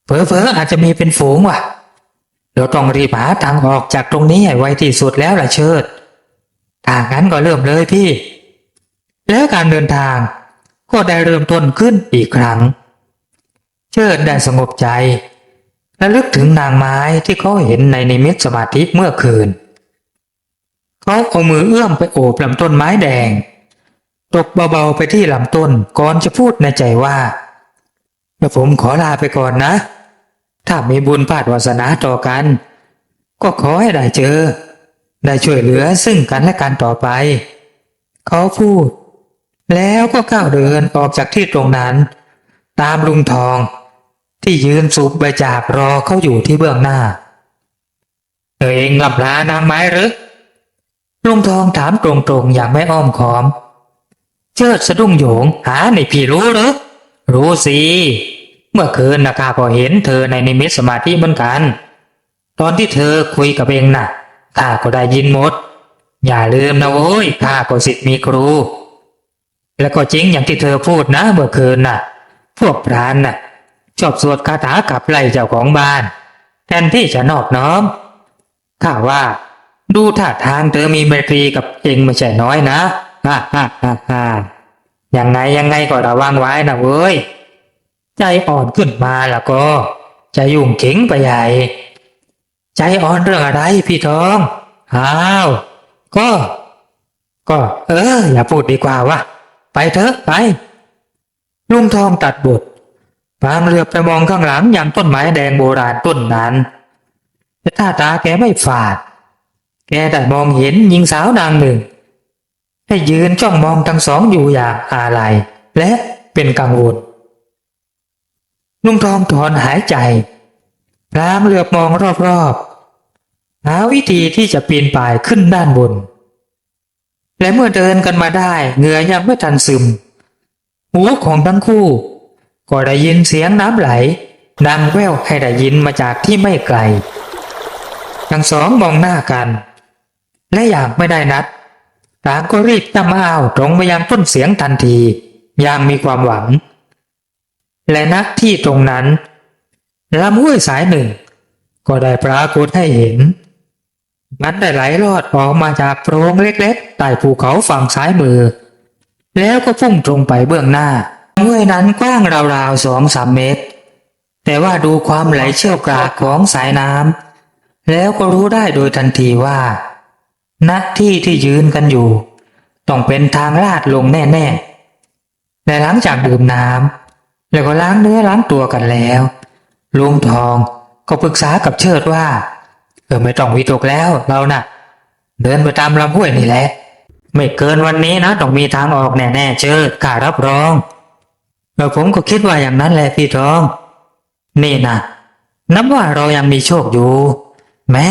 Speaker 1: เผลอๆอาจจะมีเป็นฝูงว่ะเดี๋ยวต้องรีบหาทางออกจากตรงนี้ให้ไวที่สุดแล้วล่ะเชิดถ้างั้นก็เริ่มเลยพี่แล้วการเดินทางก็ได้เริ่มต้นขึ้นอีกครั้งเชิดได้สงบใจและลึกถึงนางไม้ที่เขาเห็นในนิมิตสมาธิเมื่อคืนเขาเอามือเอื้อมไปโอบลำต้นไม้แดงตบเบาๆไปที่ลำต้นก่อนจะพูดในใจว่าผมขอลาไปก่อนนะถ้ามีบุญพาดวาสนาต่อกันก็ขอให้ได้เจอได้ช่วยเหลือซึ่งกันและกันต่อไปเขาพูดแล้วก็ก้าวเดินออกจากที่ตรงนั้นตามลุงทองที่ยืนสูบใบจากรอเขาอยู่ที่เบื้องหน้าเองลำลานางไม้หรือลุงทองถามตรงๆอย่างไม่อ้อมค้อมเชิดสะดุ้งโหยงหาในพี่รู้หรือรู้สิเมื่อคืนนะข้าก็เห็นเธอในนิมิตสมาธิเหมือนกันตอนที่เธอคุยกับเองน่ะข้าก็ได้ยินหมดอย่าลืมนะโว้ยข้าก็ศิษย์มีครูแล้วก็จริงอย่างที่เธอพูดนะเมื่อคืนน่ะพวกพรานน่ะชอบสวดคาถาขับไล่เจ้าของบ้านแทนที่จะนอบน้อมข้าว่าดูท่าทางเธอมีไมตรีกับเองไม่ใช่น้อยนะยังไงก็ระวังไว้นะเว้ยใจอ่อนขึ้นมาแล้วก็จะยุ่งเข่งไปใหญ่ใจอ่อนเรื่องอะไรพี่ทองอ้าวก็อย่าพูดดีกว่าวะไปเถอะไปลุงทองตัดบทพลางเหลือบไปมองข้างหลังอย่างต้นไม้แดงโบราณต้นนั้นแต่ท่าตาแกไม่ฝาดแกได้มองเห็นหญิงสาวนางหนึ่งได้ยืนจ้องมองทั้งสองอยู่อย่างอาลัยและเป็นกังวลลุงทองถอนหายใจพลางเหลือบมองรอบๆหาวิธีที่จะปีนป่ายขึ้นด้านบนและเมื่อเดินกันมาได้เหงื่อยังไม่ทันซึมหูของทั้งคู่ก็ได้ยินเสียงน้ำไหลดังแว่วให้ได้ยินมาจากที่ไม่ไกลทั้งสองมองหน้ากันและอย่างไม่ได้นัดต่างก็รีบตามอ้าวตรงไปยังต้นเสียงทันทีอย่างมีความหวังและณที่ตรงนั้นลำห้วยสายหนึ่งก็ได้ปรากฏให้เห็นมันได้ไหลลอดออกมาจากโพรงเล็กๆใต้ภูเขาฝั่งซ้ายมือแล้วก็พุ่งตรงไปเบื้องหน้าห้วยนั้นกว้างราวๆ2-3 เมตรแต่ว่าดูความไหลเชี่ยวกรากของสายน้ำแล้วก็รู้ได้โดยทันทีว่าณที่ที่ยืนกันอยู่ต้องเป็นทางลาดลงแน่ๆและหลังจากดื่มน้ำแล้วก็ล้างเนื้อล้างตัวกันแล้วลุงทองก็ปรึกษากับเชิดว่าไม่ต้องวิตกแล้วเราน่ะเดินไปตามลำห้วยนี่แหละไม่เกินวันนี้นะต้องมีทางออกแน่ๆเชิดข้ารับรองผมก็คิดว่าอย่างนั้นแหละพี่ทองนี่นะนับว่าเรายังมีโชคอยู่แม้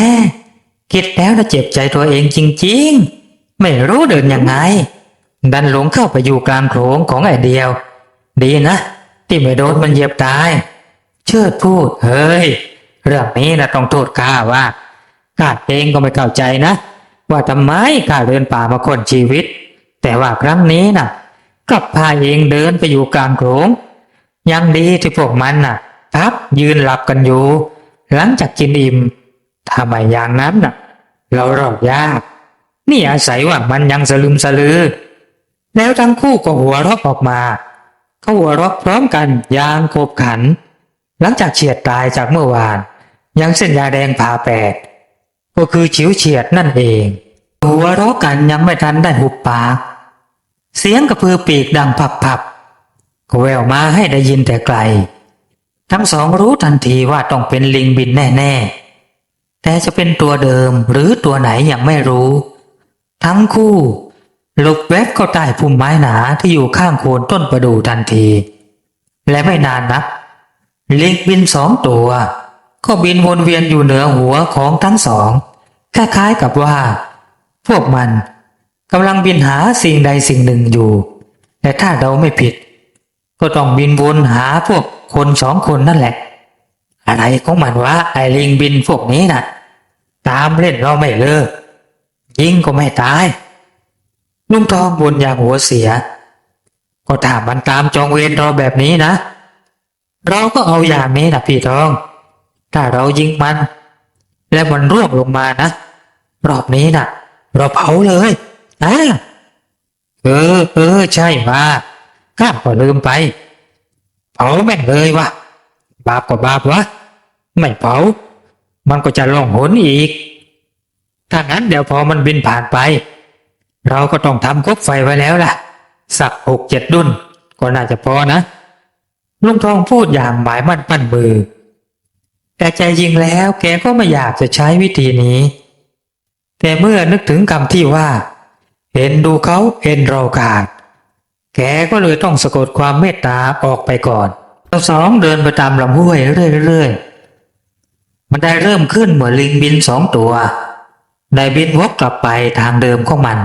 Speaker 1: คิดแล้วจะเจ็บใจตัวเองจริง ไม่รู้เดินยังไงดันหลงเข้าไปอยู่กลางโขลงของไอเดียวดีนะที่ไม่โดนมันเหยียบตายเชิดพูดเฮ้ยเรื่องนี้นะต้องโทษข้าว่าข้าเองก็ไม่เข้าใจนะว่าทำไมข้าเดินป่ามาคนชีวิตแต่ว่าครั้งนี้น่ะกลับพาเองเดินไปอยู่กลางโขลงยังดีที่พวกมันน่ะพักยืนหลับกันอยู่หลังจากกินอิ่มถ้าไม่อย่างนั้นน่ะเรารอดยากนี่อาศัยว่ามันยังสลึมสลือแล้วทั้งคู่ก็หัวเราะออกมาเขาหัวเราะพร้อมกันอย่างขบขันหลังจากเฉียดตายจากเมื่อวานยังเส้นยาแดงผ่าแปดก็คือฉิวเฉียดนั่นเองหัวเราะกันยังไม่ทันได้หุบปากเสียงกระพือปีกดังพับๆก็แววมาให้ได้ยินแต่ไกลทั้งสองรู้ทันทีว่าต้องเป็นลิงบินแน่ๆแต่จะเป็นตัวเดิมหรือตัวไหนยังไม่รู้ทั้งคู่หลบแวบเข้าใต้พุ่มไม้หนาที่อยู่ข้างโคนต้นประดู่ทันทีและไม่นานนักลิงบินสองตัวก็บินวนเวียนอยู่เหนือหัวของทั้งสองคล้ายๆกับว่าพวกมันกำลังบินหาสิ่งใดสิ่งหนึ่งอยู่และถ้าเราไม่ผิดก็ต้องบินวนหาพวกคนสองคนนั่นแหละอะไรของมันวะไอ้ลิงบินพวกนี้น่ะตามเล่นเราไม่เลิกยิงก็ไม่ตายลุงทองบ่นอย่างหัวเสียก็ถ้ามันตามจองเวรเราแบบนี้นะเราก็เอาอย่างนี้นะพี่ทองถ้าเรายิงมันแล้วมันร่วงลงมานะรอบนี้นะเราเผาเลยใช่ว่าข้าก็ลืมไปเผาแม่งเลยวะบาปก็บาปวะไม่เผามันก็จะล่องหนอีกถ้างั้นเดี๋ยวพอมันบินผ่านไปเราก็ต้องทำคบไฟไว้แล้วล่ะสัก6-7 ดุนก็น่าจะพอนะลุงทองพูดอย่างหมายมั่นปั้นมือแต่ใจจริงแล้วแกก็ไม่อยากจะใช้วิธีนี้แต่เมื่อนึกถึงคำที่ว่าเห็นดูเขาเห็นเราขาดแกก็เลยต้องสะกดความเมตตาออกไปก่อนทั้งสองเดินไปตามลำห้วยเรื่อยๆมันได้เริ่มขึ้นเหมือนลิงบิน2 ตัวได้บินวกกลับไปทางเดิมของมัน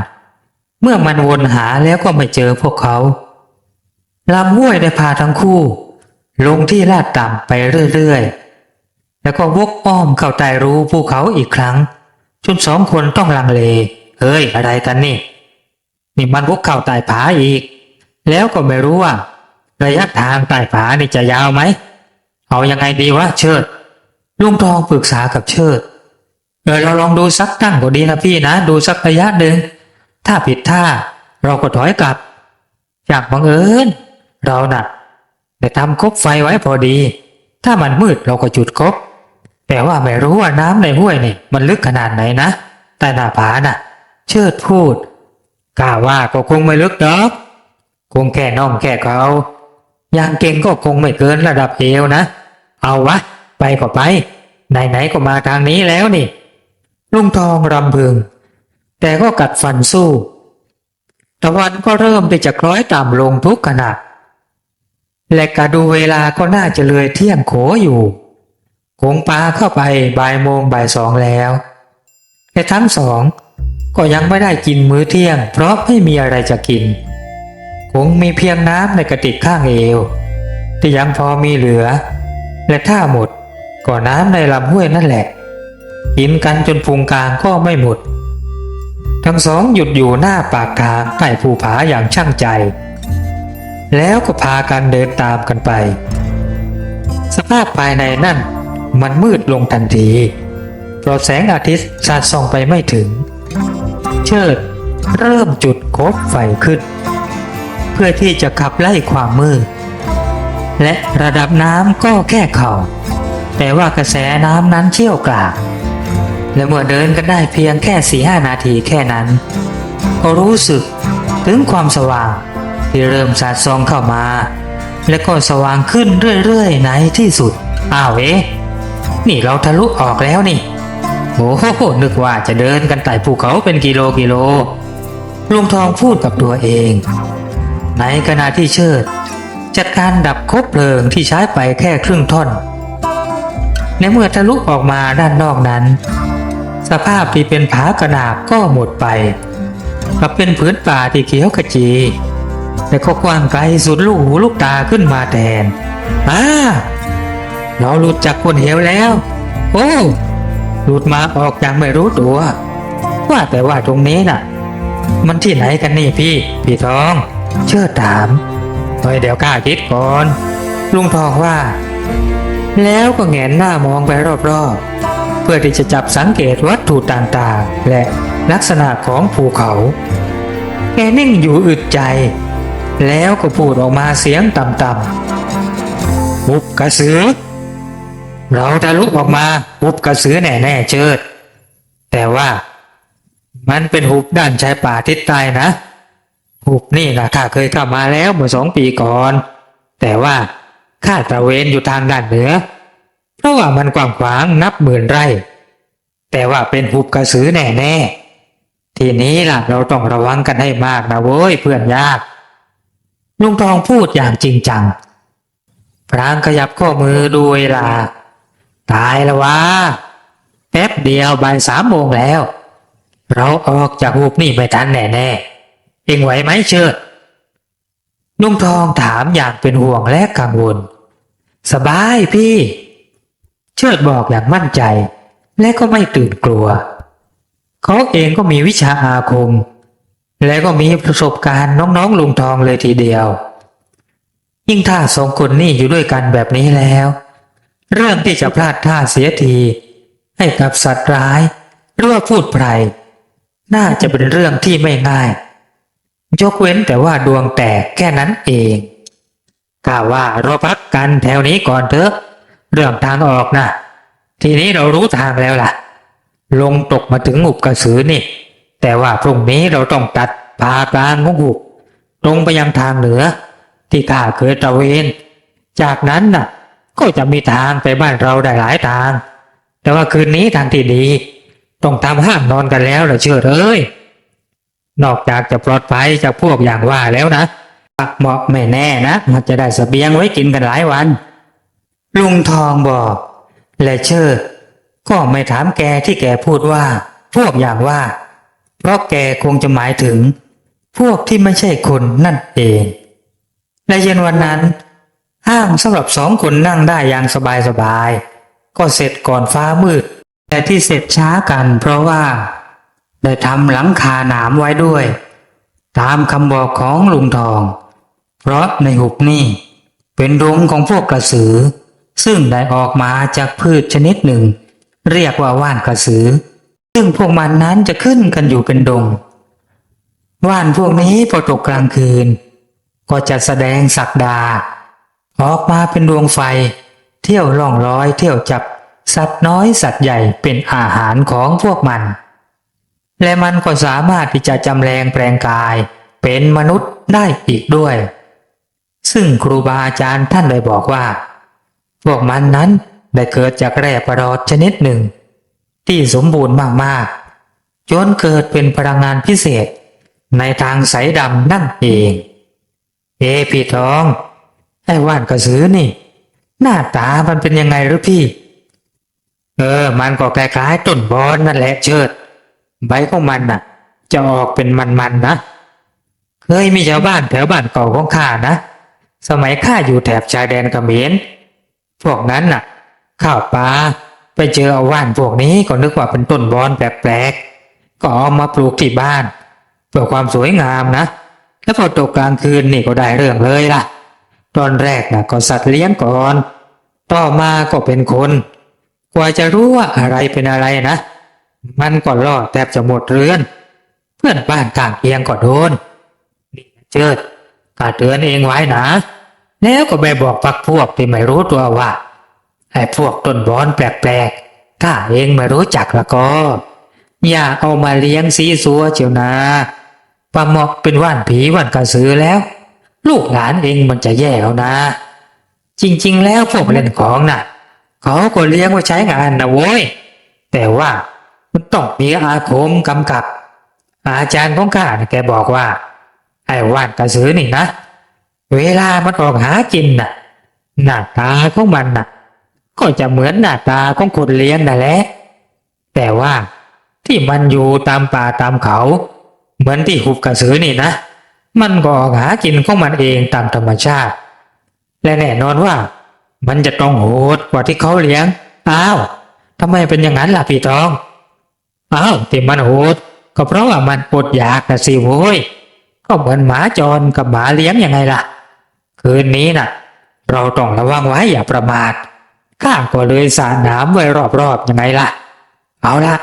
Speaker 1: เมื่อมันวนหาแล้วก็ไม่เจอพวกเขาลำห้วยได้พาทั้งคู่ลงที่ลาดต่ำไปเรื่อยๆแล้วก็วกอ้อมเข้าใต้รูภูเขาอีกครั้งจนสองคนต้องลังเลเฮ้ยอะไรกันนี่มันวกเข้าใต้ผาอีกแล้วก็ไม่รู้ว่าระยะทางใต้ผานี่จะยาวไหมเอายังไงดีวะเชิดลุงทองปรึกษากับเชิดเราลองดูสักตั้งก็ดีนะพี่นะดูสักระยะหนึ่งถ้าผิดท่าเราก็ถอยกลับจากบังเอิญเราน่ะได้ทำคบไฟไว้พอดีถ้ามันมืดเราก็จุดคบแต่ว่าไม่รู้ว่าน้ำในห้วยนี่มันลึกขนาดไหนนะใต้หน้าผาน่ะเชิดพูดกล่าวว่าก็คงไม่ลึกดอกคงแค่น่องแค่เขาอย่างเก่งก็คงไม่เกินระดับเอวนะเอาวะไปก็ไปไหนๆก็มาทางนี้แล้วนี่ลุงทองรำพึงแต่ก็กัดฟันสู้ตะวันก็เริ่มที่จะคล้อยต่ำลงทุกขณะและกะดูเวลาก็น่าจะเลยเที่ยงโขอยู่คงปาเข้าไป13:00-14:00แล้วแต่ทั้งสองก็ยังไม่ได้กินมื้อเที่ยงเพราะไม่มีอะไรจะกินคงมีเพียงน้ำในกระติกข้างเอวที่ยังพอมีเหลือและถ้าหมดก็น้ำในลำห้วยนั่นแหละกินกันจนพุงกลางก็ไม่หมดทั้งสองหยุดอยู่หน้าปากทางใต้ภูผาอย่างช่างใจแล้วก็พากันเดินตามกันไปสภาพภายในนั่นมันมืดลงทันทีเพราะแสงอาทิตย์สาดส่องไปไม่ถึงเชิดเริ่มจุดคบไฟขึ้นเพื่อที่จะขับไล่ความมืดและระดับน้ำก็แค่เข่าแต่ว่ากระแสน้ำนั้นเชี่ยวกรากและเมื่อเดินกันได้เพียงแค่4-5 นาทีแค่นั้นก็รู้สึกถึงความสว่างที่เริ่มสาดส่องเข้ามาและก็สว่างขึ้นเรื่อยๆในที่สุดอ้าวนี่เราทะลุออกแล้วนี่โอ้โหนึกว่าจะเดินกันไต่ภูเขาเป็นกิโลลุงทองพูดกับตัวเองในขณะที่เชิดจัดการดับคบเพลิงที่ใช้ไปแค่ครึ่งท่อนในเมื่อทะลุออกมาด้านนอกนั้นสภาพที่เป็นผากระนาบก็หมดไป กับเป็นผืนป่าที่เขียวขจีแต่ก็กว้างไกลสุดลูกหูลูกตาขึ้นมาแทนเราหลุดจากคนเหวแล้วโอ้หลุดมาออกอย่างไม่รู้ตัวว่าแต่ว่าตรงนี้น่ะมันที่ไหนกันนี่พี่ทองเชิดถามเดี๋ยวข้าคิดก่อนลุงทองว่าแล้วก็แงนหน้ามองไปรอบๆเพื่อที่จะจับสังเกตวัตถุต่างๆและลักษณะของภูเขาแกนิ่งอยู่อึดใจแล้วก็พูดออกมาเสียงต่ำๆหุบกระสือเราทะลุออกมาหุบกระสือแน่ๆเชิดแต่ว่ามันเป็นหุบด้านชายป่าทิศใต้นะหุบนี่นะข้าเคยเข้ามาแล้วเมื่อ2 ปีก่อนแต่ว่าข้าตระเวนอยู่ทางด้านเหนือเพราะว่ามันกว้างขวางนับหมื่นไร่แต่ว่าเป็นหุบกระสือแน่ๆทีนี้ล่ะเราต้องระวังกันให้มากนะเว้ยเพื่อนยากลุงทองพูดอย่างจริงจังพรางขยับข้อมือดูเวลาตายแล้ววะแป๊บเดียวบ่าย3 โมงแล้วเราออกจากหุบนี่ไม่ทันแน่ๆเอ็งไหวไหมเชิดลุงทองถามอย่างเป็นห่วงและกังวลสบายพี่เชิดบอกอย่างมั่นใจและก็ไม่ตื่นกลัวเขาเองก็มีวิชาอาคมและก็มีประสบการณ์น้องๆลุงทองเลยทีเดียวยิ่งถ้า2 คนนี่อยู่ด้วยกันแบบนี้แล้วเรื่องที่จะพลาดท่าเสียทีให้กับสัตว์ร้ายหรือว่าพูดไพร่น่าจะเป็นเรื่องที่ไม่ง่ายยกเว้นแต่ว่าดวงแตกแค่นั้นเองกล่าวว่าเราพักกันแถวนี้ก่อนเถอะเรื่องทางออกนะทีนี้เรารู้ทางแล้วล่ะลงตกมาถึงหุบกระสือนี่แต่ว่าพรุ่งนี้เราต้องตัดผ่ากลางของหุบตรงไปยังทางเหนือที่ข้าเคยตระเวนจากนั้นน่ะก็จะมีทางไปบ้านเราได้หลายทางแต่ว่าคืนนี้ทางที่ดีต้องทำห้ามนอนกันแล้วเชื่อเลยนอกจากจะปลอดภัยจากพวกอย่างว่าแล้วนะเหมาะไม่แน่นะมันจะได้เสบียงไว้กินกันหลายวันลุงทองบอกและเชิดก็ไม่ถามแกที่แกพูดว่าพวกอย่างว่าเพราะแกคงจะหมายถึงพวกที่ไม่ใช่คนนั่นเองในเย็นวันนั้นห้างสำหรับ2 คนนั่งได้อย่างสบายๆก็เสร็จก่อนฟ้ามืดแต่ที่เสร็จช้ากันเพราะว่าได้ทำหลังคาหนามไว้ด้วยตามคำบอกของลุงทองเพราะในหุบนี่เป็นดงของพวกกระสือซึ่งได้ออกมาจากพืชชนิดหนึ่งเรียกว่าว่านกระสือซึ่งพวกมันนั้นจะขึ้นกันอยู่เป็นดงว่านพวกนี้พอตกกลางคืนก็จะแสดงศักดาออกมาเป็นดวงไฟเที่ยวล่องลอยเที่ยวจับสัตว์น้อยสัตว์ใหญ่เป็นอาหารของพวกมันและมันก็สามารถที่จะจำแรงแปลงกายเป็นมนุษย์ได้อีกด้วยซึ่งครูบาอาจารย์ท่านได้บอกว่าพวกมันนั้นได้เกิดจากแร่ประหลอดชนิดหนึ่งที่สมบูรณ์มากๆจนเกิดเป็นพลังงานพิเศษในทางสายดำนั่นเองพี่ทองไอ้ว่านกระสือนี่หน้าตามันเป็นยังไงหรือพี่มันก็คล้ายๆต้นบอนนั่นแหละเชิดใบของมันน่ะจะออกเป็นมันๆนะเคยมีชาวบ้านแถวบ้านเก่าของข้านะสมัยข้าอยู่แถบชายแดนเขมรพวกนั้นน่ะข้าวปลาไปเจอเอาว่านพวกนี้ก็นึกว่าเป็นต้นบอนแปลกๆก็เอามาปลูกที่บ้านเพื่อความสวยงามนะแล้วพอตกกลางคืนนี่ก็ได้เรื่องเลยล่ะตอนแรกน่ะก็สัตว์เลี้ยงก่อนต่อมาก็เป็นคนกว่าจะรู้ว่าอะไรเป็นอะไรนะมันก็รอดแทบจะหมดเรือนเพื่อนบ้านข้างเคียงก็โดนนี่เจิดข้าเตือนเองไว้นะแล้วก็ไปบอกพรรคพวกที่ไม่รู้ตัวว่าไอ้พวกต้นบอนแปลกๆถ้าเองไม่รู้จักแล้วก็อย่าเอามาเลี้ยงซีซัวเจียวนะปะเหมาะเป็นว่านผีว่านกระสือแล้วลูกหลานเองมันจะแย่แล้วนะจริงๆแล้วพวกเล่นของน่ะเขาก็เลี้ยงไว้ใช้งานนะโว้ยแต่ว่ามันต้องมีอาคมกำกับอาจารย์ของข้าแกบอกว่าไอ้ว่านกระสือนี่นะเวลามันออกหากินน่ะหน้าตาของมันน่ะก็จะเหมือนหน้าตาของคนเลี้ยงนั่นแหละแต่ว่าที่มันอยู่ตามป่าตามเขา เหมือนที่หุบกระสือนี่นะ มันก็ออกหากินของมันเองตามธรรมชาติ และแน่นอนว่ามันจะต้องโหดกว่าที่เขาเลี้ยง อ้าวทำไมเป็นอย่างนั้นล่ะพี่ตอง อ้าวที่มันโหดก็เพราะว่ามันอดอยากนะสิโว้ยก็เหมือนหมาจรกับหมาเลี้ยงยังไงล่ะ คืนนี้น่ะ เราต้องระวังไว้อย่าประมาทข้าก็เลยสาดน้ำไว้รอบๆยังไงล่ะ เอาละ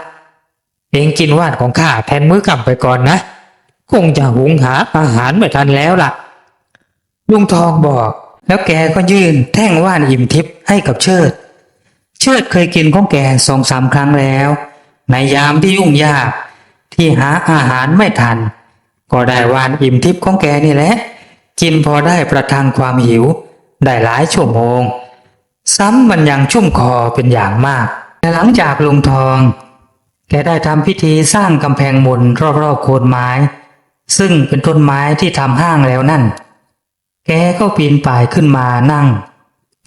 Speaker 1: เองกินว่านของข้าแทนมื้อกลับไปก่อนนะคงจะหุงหาอาหารไม่ทันแล้วล่ะลุงทองบอกแล้วแกก็ยื่นแท่งว่านอิ่มทิพย์ให้กับเชิดเคยกินของแก2-3 ครั้งแล้วในยามที่ยุ่งยากที่หาอาหารไม่ทันก็ได้ว่านอิ่มทิพย์ของแกนี่แหละกินพอได้ประทังความหิวได้หลายชั่วโมงซ้ำมันยังชุ่มคอเป็นอย่างมากแต่หลังจากลุงทองแกได้ทำพิธีสร้างกำแพงมนรอบๆโคนไม้ซึ่งเป็นต้นไม้ที่ทำห้างแล้วนั่นแกก็ปีนป่ายขึ้นมานั่ง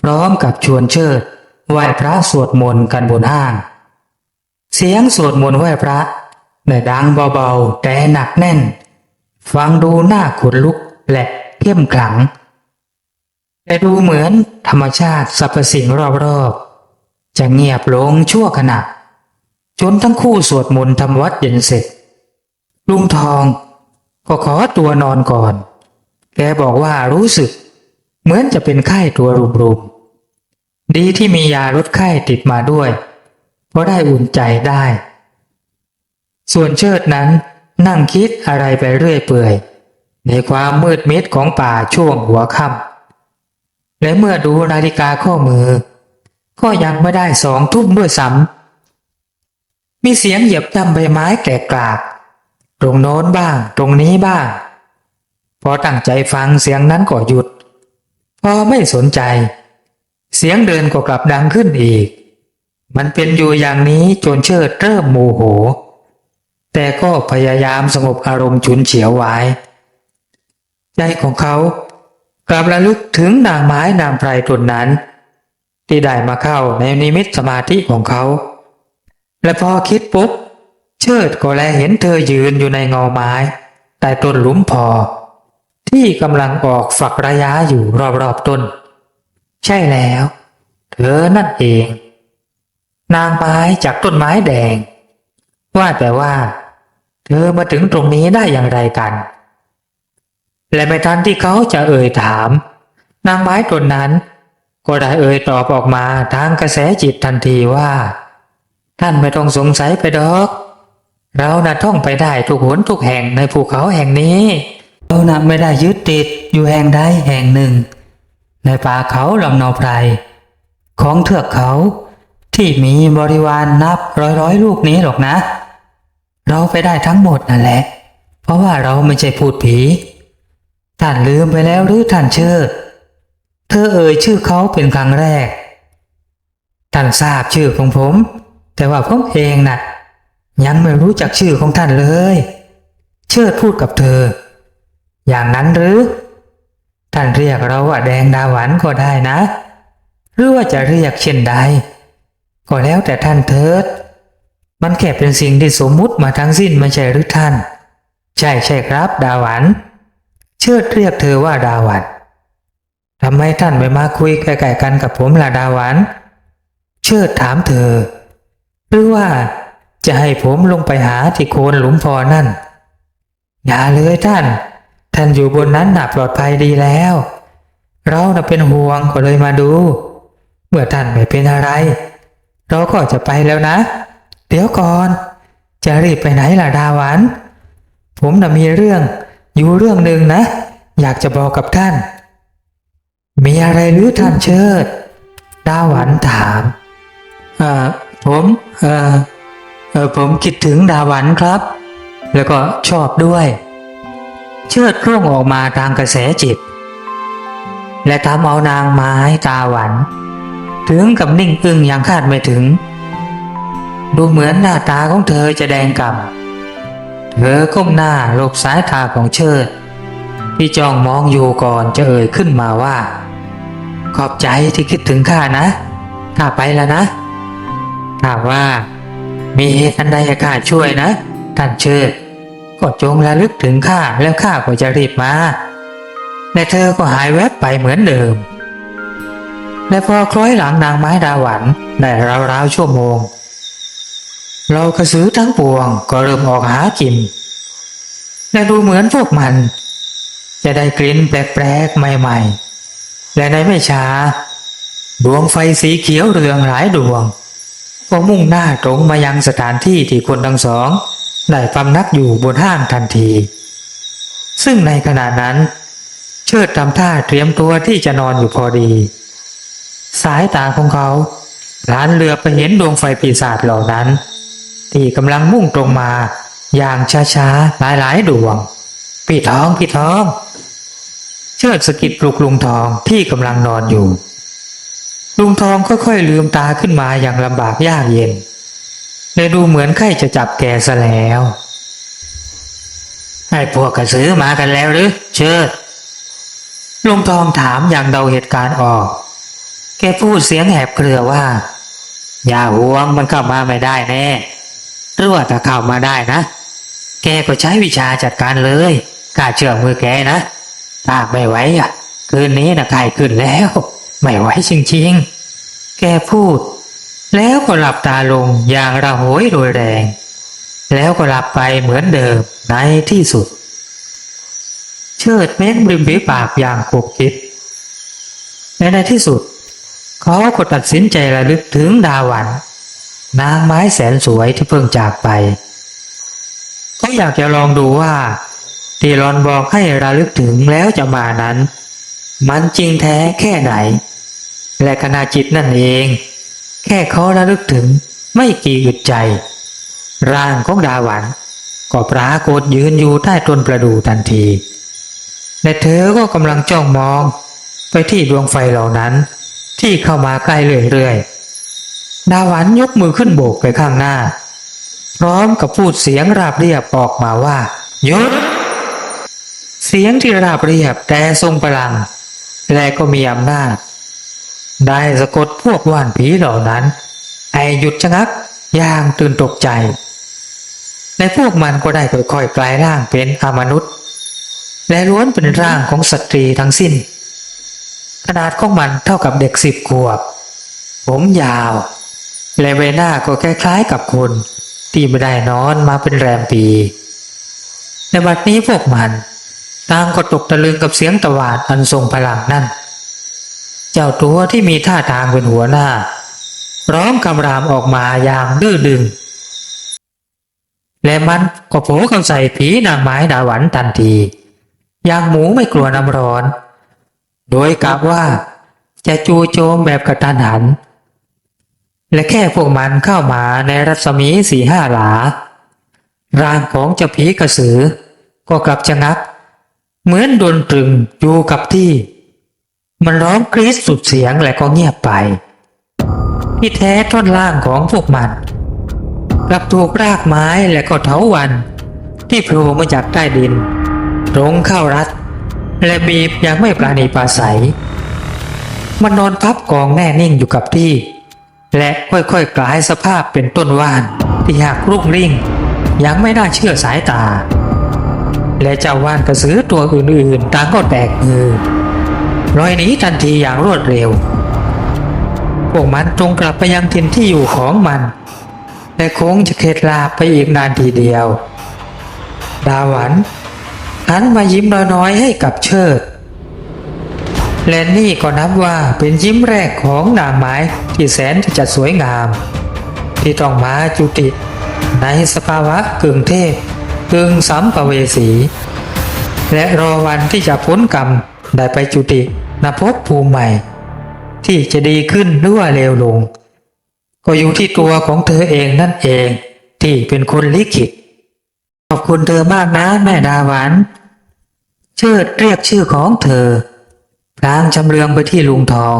Speaker 1: พร้อมกับชวนเชิดไหว้พระสวดมนต์กันบนห้างเสียงสวดมนต์ไหว้พระได้ดังเบาๆแต่หนักแน่นฟังดูน่าขนลุกและเข้มขลังแต่ดูเหมือนธรรมชาติสรรพสิ่งรอบๆจะเงียบลงชั่วขณะจนทั้งคู่สวดมนต์ทำวัดเย็นเสร็จลุงทองก็ขอตัวนอนก่อนแกบอกว่ารู้สึกเหมือนจะเป็นไข้ตัวรุมๆดีที่มียาลดไข้ติดมาด้วยเพราะได้อุ่นใจได้ส่วนเชิดนั้นนั่งคิดอะไรไปเรื่อยเปื่อยในความมืดมิดของป่าช่วงหัวค่ำและเมื่อดูนาฬิกาข้อมือก็ยังไม่ได้2 ทุ่มด้วยซ้ำมีเสียงเหยียบย่ำใบไม้แกรกๆตรงโน้นบ้างตรงนี้บ้างพอตั้งใจฟังเสียงนั้นก็หยุดพอไม่สนใจเสียงเดินก็กลับดังขึ้นอีกมันเป็นอยู่อย่างนี้จนเชิดเริ่มโมโหแต่ก็พยายามสงบอารมณ์ฉุนเฉียวไว้ใจของเขากลับระลึกถึงนางไม้นางไพรตนนั้นที่ได้มาเข้าในนิมิตสมาธิของเขาและพอคิดปุ๊บเชิดก็แลเห็นเธอยืนอยู่ในเงาไม้ใต้ต้นหลุมพอที่กำลังออกฝักระยะอยู่รอบๆต้นใช่แล้วเธอนั่นเองนางไม้จากต้นไม้แดงว่าแต่ว่าเธอมาถึงตรงนี้ได้อย่างไรกันและไม่ทันที่เขาจะเอ่ยถามนางไม้ต้นนั้นก็ได้เอ่ยตอบออกมาทางกระแสจิตทันทีว่าท่านไม่ต้องสงสัยไปดอกเราน่ะท่องไปได้ทุกหนทุกแห่งในภูเขาแห่งนี้เราน่ะไม่ได้ยึดติดอยู่แห่งใดแห่งหนึ่งในป่าเขาลำนาวไพรของเทือกเขาที่มีบริวารนับร้อยลูกนี้หรอกนะเราไปได้ทั้งหมดนั่นแหละเพราะว่าเราไม่ใช่พูดผีท่านลืมไปแล้วหรือท่านเชื่อเธอเอ่ยชื่อเขาเป็นครั้งแรกท่านทราบชื่อของผมแต่ว่าผมเองน่ะยังไม่รู้จักชื่อของท่านเลยเชิดพูดกับเธออย่างนั้นหรือท่านเรียกเราว่าแดงดาหวันก็ได้นะหรือว่าจะเรียกเช่นใดก็แล้วแต่ท่านเถิดมันแค่เป็นสิ่งที่สมมุติมาทั้งสิ้นไม่ใช่หรือท่านใช่ครับดาหวันเชิดเรียกเธอว่าดาหวันทำไมท่านไม่มาคุยใกล้ๆกันกับผมล่ะดาหวันเชิดถามเธอหรือว่าจะให้ผมลงไปหาที่โคนหลุมพอนั่นอย่าเลยท่านอยู่บนนั้นน่ะปลอดภัยดีแล้วเราน่ะเป็นห่วงก็เลยมาดูเมื่อท่านไม่เป็นอะไรเราก็จะไปแล้วนะเดี๋ยวก่อนจะรีบไปไหนล่ะดาหวันผมน่ะมีเรื่องอยู่เรื่องหนึ่งนะอยากจะบอกกับท่านมีอะไรหรือท่านเชิดดาหวันถามผมคิดถึงดาหวันครับแล้วก็ชอบด้วยเชิดร่วงออกมาทางกระแสจิตและทำเอานางไม้ตาหวันถึงกับนิ่งอึ้งอย่างคาดไม่ถึงดูเหมือนหน้าตาของเธอจะแดงก่ำเธอก้มหน้าหลบสายตาของเชิดที่จ้องมองอยู่ก่อนจะเอ่ยขึ้นมาว่าขอบใจที่คิดถึงข้านะข้าไปแล้วนะถ้าว่ามีเหตุอันใดข้าช่วยนะท่านเชิด ก็จงระลึกถึงข้าแล้วข้าก็จะรีบมาและเธอก็หายแวบไปเหมือนเดิมและพอคล้อยหลังนางไม้ดาหวันได้ราวๆชั่วโมงเรากระสือทั้งปวงก็เริ่มออกหากินและดูเหมือนพวกมันจะได้กลิ่นแปลกๆใหม่ๆและในไม่ช้าดวงไฟสีเขียวเรืองหลายดวงก็มุ่งหน้าตรงมายังสถานที่ที่คนทั้งสองได้พำนักอยู่บนห้างทันทีซึ่งในขณะนั้นเชิดทำท่าเตรียมตัวที่จะนอนอยู่พอดีสายตาของเขาพลันเหลือบไปเห็นดวงไฟปีศาจเหล่านั้นที่กำลังมุ่งตรงมาอย่างช้าๆหลายๆดวงพี่ทองเชิดสะกิดปลุกลุงทองที่กำลังนอนอยู่ลุงทองค่อยๆลืมตาขึ้นมาอย่างลำบากยากเย็นและดูเหมือนใครจะจับแกซะแล้วไอ้พวกกระสือมากันแล้วหรือเชิดลุงทองถามอย่างเดาเหตุการณ์ออกแกพูดเสียงแหบเครือว่าอย่าห่วงมันเข้ามาไม่ได้แน่หรือว่าถ้าเข้ามาได้นะแกก็ใช้วิชาจัดการเลยกล้าเชื่อมือแกนะถ้าไม่ไหวคืนนี้นะไข้ขึ้นแล้วไม่ไหวจริงๆแกพูดแล้วก็หลับตาลงอย่างระโหยโดยแรงแล้วก็หลับไปเหมือนเดิมในที่สุดเชิดเม้นริมฝีปากอย่างขบคิดและในที่สุดเขาก็ตัดสินใจระลึกถึงดาหวันนางไม้แสนสวยที่เพิ่งจากไปเขาอยากจะลองดูว่าที่หลอนบอกให้ระลึกถึงแล้วจะมานั้นมันจริงแท้แค่ไหนและขณะจิตนั่นเองแค่เขาระลึกถึงไม่กี่อึดใจร่างของดาหวันก็ปรากฏยืนอยู่ใต้ต้นประดู่ทันทีและเธอก็กำลังจ้องมองไปที่ดวงไฟเหล่านั้นที่เข้ามาใกล้เรื่อยๆดาหวันยกมือขึ้นโบกไปข้างหน้าพร้อมกับพูดเสียงราบเรียบออกมาว่าหยุดเสียงที่ราบเรียบแต่ทรงพลังและก็มีอำนาจได้สะกดพวกว่านผีเหล่านั้นให้หยุดชะงักอย่างตื่นตกใจและพวกมันก็ได้ค่อยๆกลายร่างเป็นอมนุษย์และล้วนเป็นร่างของสตรีทั้งสิ้นขนาดของมันเท่ากับเด็ก10 ขวบผมยาวและใบหน้าก็คล้ายๆกับคนที่ไม่ได้นอนมาเป็นแรมปีในบัดนี้พวกมันต่างก็ตกตะลึงกับเสียงตวาดอันทรงพลังนั่นเจ้าตัวที่มีท่าทางเป็นหัวหน้าร้องคำรามออกมาอย่างดื้อดึงและมันก็โผล่เข้าใส่ผีนางไม้ดาหวันทันทีอย่างหมูไม่กลัวน้ำร้อนโดยกะว่าจะจู่โจมแบบกระทันหันและแค่พวกมันเข้ามาในรัศมี4-5 หลาร่างของเจ้าผีกระสือก็กลับชะงักเหมือนโดนตรึงอยู่กับที่มันร้องกรี๊ดสุดเสียงและก็เงียบไปที่แท้ท่อนล่างของพวกมันกลับถูกรากไม้และก็เถาวัลย์ที่โผล่มาจากใต้ดินตรงเข้ารัดและบีบอย่างไม่ปราณีปราศัยมันนอนพับกองแน่นิ่งอยู่กับที่และค่อยๆกลายสภาพเป็นต้นว่านที่หักรุ่งริ่งยังไม่น่าเชื่อสายตาและเจ้าว่านกระสือตัวอื่นๆต่างก็แตกฮือลอยหนีทันทีอย่างรวดเร็วพวกมันตรงกลับไปยังถิ่นที่อยู่ของมันและคงจะเข็ดลาบไปอีกนานทีเดียวดาหวันหันมายิ้มน้อยๆให้กับเชิดและนี่ก็นับว่าเป็นยิ้มแรกของนางไม้ที่แสนจะสวยงามที่ต้องมาจุติในสภาวะกึ่งเทพกึ่งสัมภเวสีและรอวันที่จะพ้นกรรมได้ไปจุติณภพภูมิใหม่ที่จะดีขึ้นหรือว่าเลวลงก็อยู่ที่ตัวของเธอเองนั่นเองที่เป็นคนลิขิตขอบคุณเธอมากนะแม่ดาหวันเชิดเรียกชื่อของเธอพลางชำเลืองไปที่ลุงทอง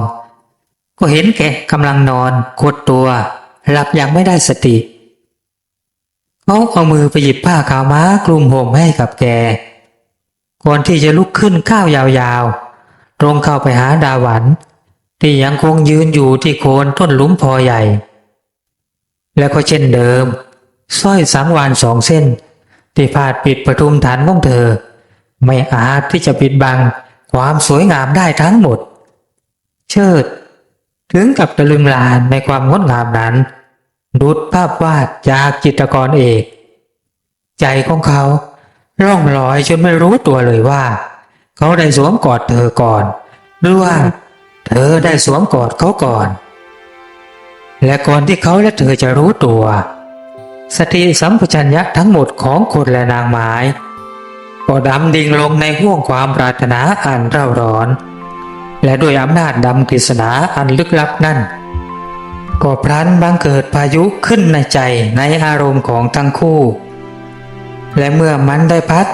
Speaker 1: ก็เห็นแกกำลังนอนขดตัวหลับอย่างไม่ได้สติเขาเอามือไปหยิบผ้าขาวม้าคลุมห่มให้กับแกก่อนที่จะลุกขึ้นก้าวยาวๆตรงเข้าไปหาดาหวันที่ยังคงยืนอยู่ที่โคนต้นหลุมพอใหญ่และก็เช่นเดิมสร้อยสังวาล2 เส้น ที่พาดปิดปทุมฐานของเธอไม่อาจที่จะปิดบังความสวยงามได้ทั้งหมดเชิดถึงกับตะลึงลานในความงดงามนั้นดุจภาพวาดจากจิตรกรเอกใจของเขาร่องลอยจนไม่รู้ตัวเลยว่าเขาได้สวมกอดเธอก่อนหรือว่าเธอได้สวมกอดเขาก่อนและก่อนที่เขาและเธอจะรู้ตัวสติสัมปชัญญะทั้งหมดของคนและนางไม้ก็ดำดิ่งลงในห้วงความปรารถนาอันเร่าร้อนและด้วยอำนาจดำกฤษณาอันลึกลับนั่นก็พลันบังเกิดพายุขึ้นในใจในอารมณ์ของทั้งคู่และเมื่อมันได้พัด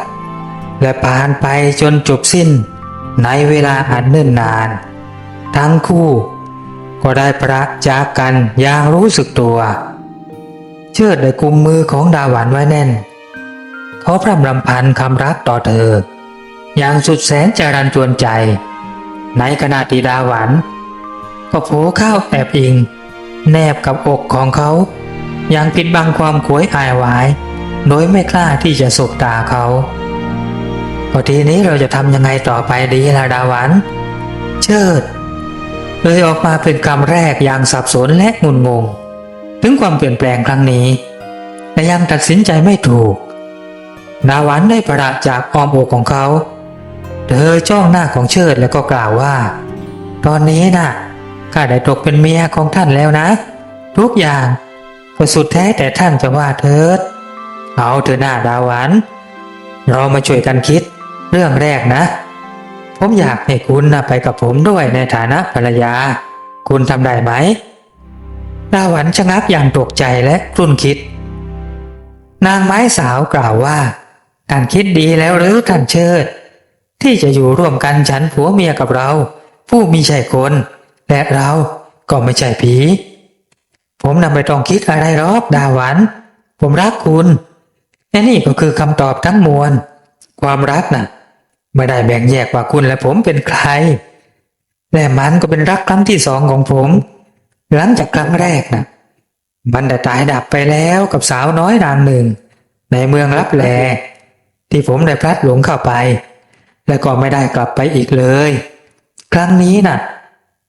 Speaker 1: และผ่านไปจนจบสิ้นในเวลาอันเนิ่นนานทั้งคู่ก็ได้พระจากกันอย่างรู้สึกตัวเชิดได้กุมมือของดาหวันไว้แน่นเขาพร่ำรำพันคำรักต่อเธออย่างสุดแสนจรันจวนใจในขณะที่ดาหวันก็โผเข้าแอบอิงแนบกับอกของเขาอย่างปิดบังความขวยอายหวายโดยไม่กล้าที่จะสบตาเขาพอทีนี้เราจะทำยังไงต่อไปดีล่ะดาหวันเชิดเลยออกมาเป็นคำแรกอย่างสับสนและงุนงงถึงความเปลี่ยนแปลงครั้งนี้แต่ยังตัดสินใจไม่ถูกดาหวันได้ประจากอ้อมอกของเขาเธอจ้องหน้าของเชิดแล้วก็กล่าวว่าตอนนี้น่ะข้าได้ตกเป็นเมียของท่านแล้วนะทุกอย่างก็สุดแท้แต่ท่านจะว่าเถิดเอาเถอะหน้าดาหวันเรามาช่วยกันคิดเรื่องแรกนะผมอยากให้คุณไปกับผมด้วยในฐานะภรรยาคุณทำได้ไหมดาหวันชะงักอย่างตกใจและครุ่นคิดนางไม้สาวกล่าวว่าท่านคิดดีแล้วหรือท่านเชิดที่จะอยู่ร่วมกันฉันผัวเมียกับเราผู้มิใช่คนและเราก็ไม่ใช่ผีผมนำไปต้องคิดอะไรหรอกดาหวันผมรักคุณและนี่ก็คือคำตอบทั้งมวลความรักน่ะไม่ได้แบ่งแยกว่าคุณและผมเป็นใครและมันก็เป็นรักครั้งที่สองของผมหลังจากครั้งแรกน่ะมันได้ตายดับไปแล้วกับสาวน้อยนางหนึ่งในเมืองลับแลที่ผมได้พลัดหลงเข้าไปและก็ไม่ได้กลับไปอีกเลยครั้งนี้น่ะ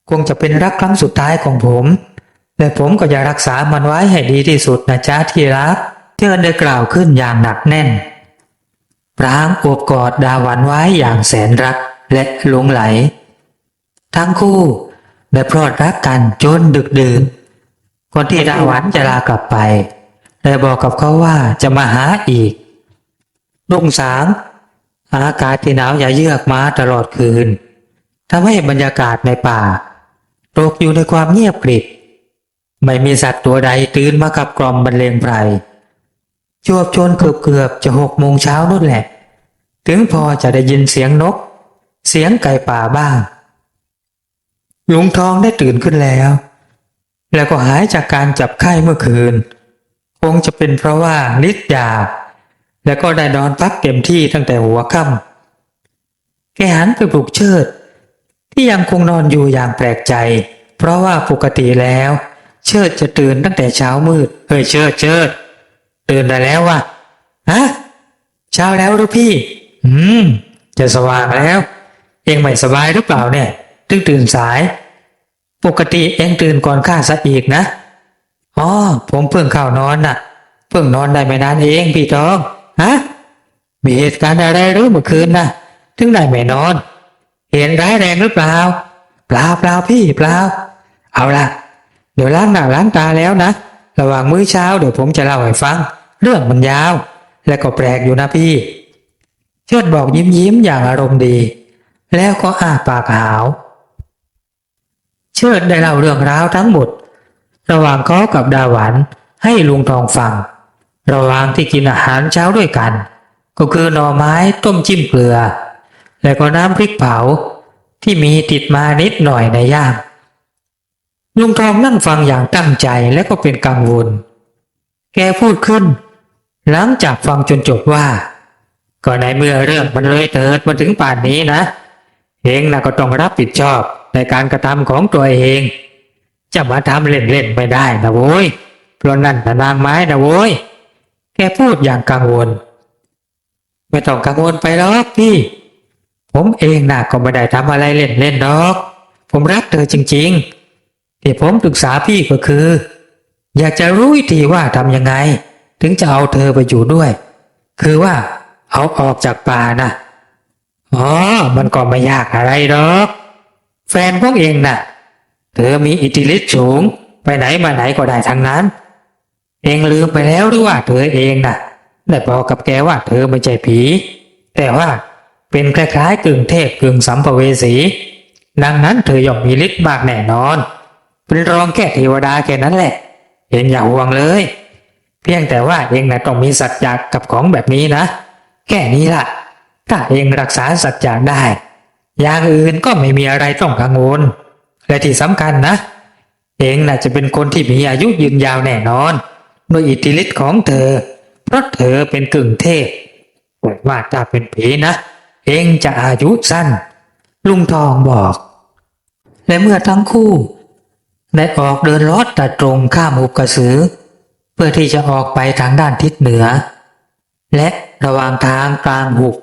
Speaker 1: คงจะเป็นรักครั้งสุดท้ายของผมและผมก็จะรักษามันไว้ให้ดีที่สุดนะจ๊ะที่รักเชิญได้กล่าวขึ้นอย่างหนักแน่นพรางโอบกอดดาหวันไว้อย่างแสนรักและหลงไหลทั้งคู่ได้พรอดรักกันจนดึกดื่นก่อนที่ดาหวันจะลากลับไปได้บอกกับเขาว่าจะมาหาอีกรุ่งสางอากาศที่หนาวอย่าเยือกมาตลอดคืนทำให้บรรยากาศในป่าตกอยู่ในความเงียบกริบไม่มีสัตว์ตัวใดตื่นมาขับกล่อมบรรเลงไพรจวบจนเกือบจะ6 โมงเช้านู่นแหละถึงพอจะได้ยินเสียงนกเสียงไก่ป่าบ้างลุงทองได้ตื่นขึ้นแล้วแล้วก็หายจากการจับไข้เมื่อคืนคงจะเป็นเพราะว่าฤทธิ์ยาแล้วก็ได้นอนพักเต็มที่ตั้งแต่หัวค่ำแกหันไปปลุกเชิดที่ยังคงนอนอยู่อย่างแปลกใจเพราะว่าปกติแล้วเชิดจะตื่นตั้งแต่เช้ามืดเฮ้ยเชิดตื่นได้แล้ววะฮะเช้าแล้วหรือพี่จะสว่างแล้วเองไม่สบายหรือเปล่าเนี่ยถึงตื่นสายปกติเองตื่นก่อนข้าซะอีกนะอ๋อผมเพิ่งเข้านอนน่ะเพิ่งนอนได้ไม่นานเองพี่ทองฮะมีเหตุการณ์อะไรหรือเมื่อคืนนะถึงได้ไม่นอนเห็นร้ายแรงหรือเปล่าเปล่าพี่เปล่าเอาล่ะเดี๋ยวล้างหน้าล้างตาแล้วนะระหว่างมื้อเช้าเดี๋ยวผมจะเล่าให้ฟังเรื่องมันยาวและก็แปลกอยู่นะพี่เชิดบอกยิ้มอย่างอารมณ์ดีแล้วก็อ้าปากหาวเชิดได้เล่าเรื่องราวทั้งหมดระหว่างเขากับดาหวันให้ลุงทองฟังระหว่างที่กินอาหารเช้าด้วยกันก็คือหน่อไม้ต้มจิ้มเกลือและก็น้ำพริกเผาที่มีติดมานิดหน่อยในย่ามลุงทองนั่งฟังอย่างตั้งใจและก็เป็นกังวลแกพูดขึ้นหลังจากฟังจนจบว่าก็ในเมื่อเรื่องมันเลยเถิดมาถึงป่านนี้นะเองน่ะก็ต้องรับผิดชอบในการกระทำของตัวเองจะมาทำเล่นๆไม่ได้นะโว้ยเพราะนั่นน่ะนางไม้นะโว้ยแกพูดอย่างกังวล ไม่ต้องกังวลไปหรอกพี่ ผมเองน่ะก็ไม่ได้ทำอะไรเล่นๆหรอก ผมรักเธอจริงๆที่ผมปรึกษาพี่ก็คือ อยากจะรู้วิธีว่าทำยังไง ถึงจะเอาเธอไปอยู่ด้วย คือว่าเอาออกจากป่านะอ๋อมันก็ไม่ยากอะไรหรอกแฟนพวกเองน่ะเธอมีอิทธิฤทธิ์สูงไปไหนมาไหนก็ได้ทั้งนั้นเองลืมไปแล้วหรือว่าเธอเองน่ะได้บอกกับแกว่าเธอไม่ใช่ผีแต่ว่าเป็นคล้ายๆกึ่งเทพกึ่งสัมภเวสีดังนั้นเธอย่อมมีฤทธิ์มากแน่นอนเป็นรองแค่เทวดาแค่นั้นแหละเองอย่าห่วงเลยเพียงแต่ว่าเองน่ะต้องมีสัจจะกับของแบบนี้นะแค่นี้ล่ะถ้าเองรักษาสัจจะได้อย่างอื่นก็ไม่มีอะไรต้องกังวลและที่สำคัญนะเองน่ะจะเป็นคนที่มีอายุยืนยาวแน่นอนโดยอิทธิฤทธิ์ของเธอเพราะเธอเป็นกึ่งเทพแต่ว่าถ้าเป็นผีนะเองจะอายุสั้นลุงทองบอกและเมื่อทั้งคู่ได้ออกเดินลอดตัดตรงข้ามหุบกระสือเพื่อที่จะออกไปทางด้านทิศเหนือและระหว่างทางกลางหุบ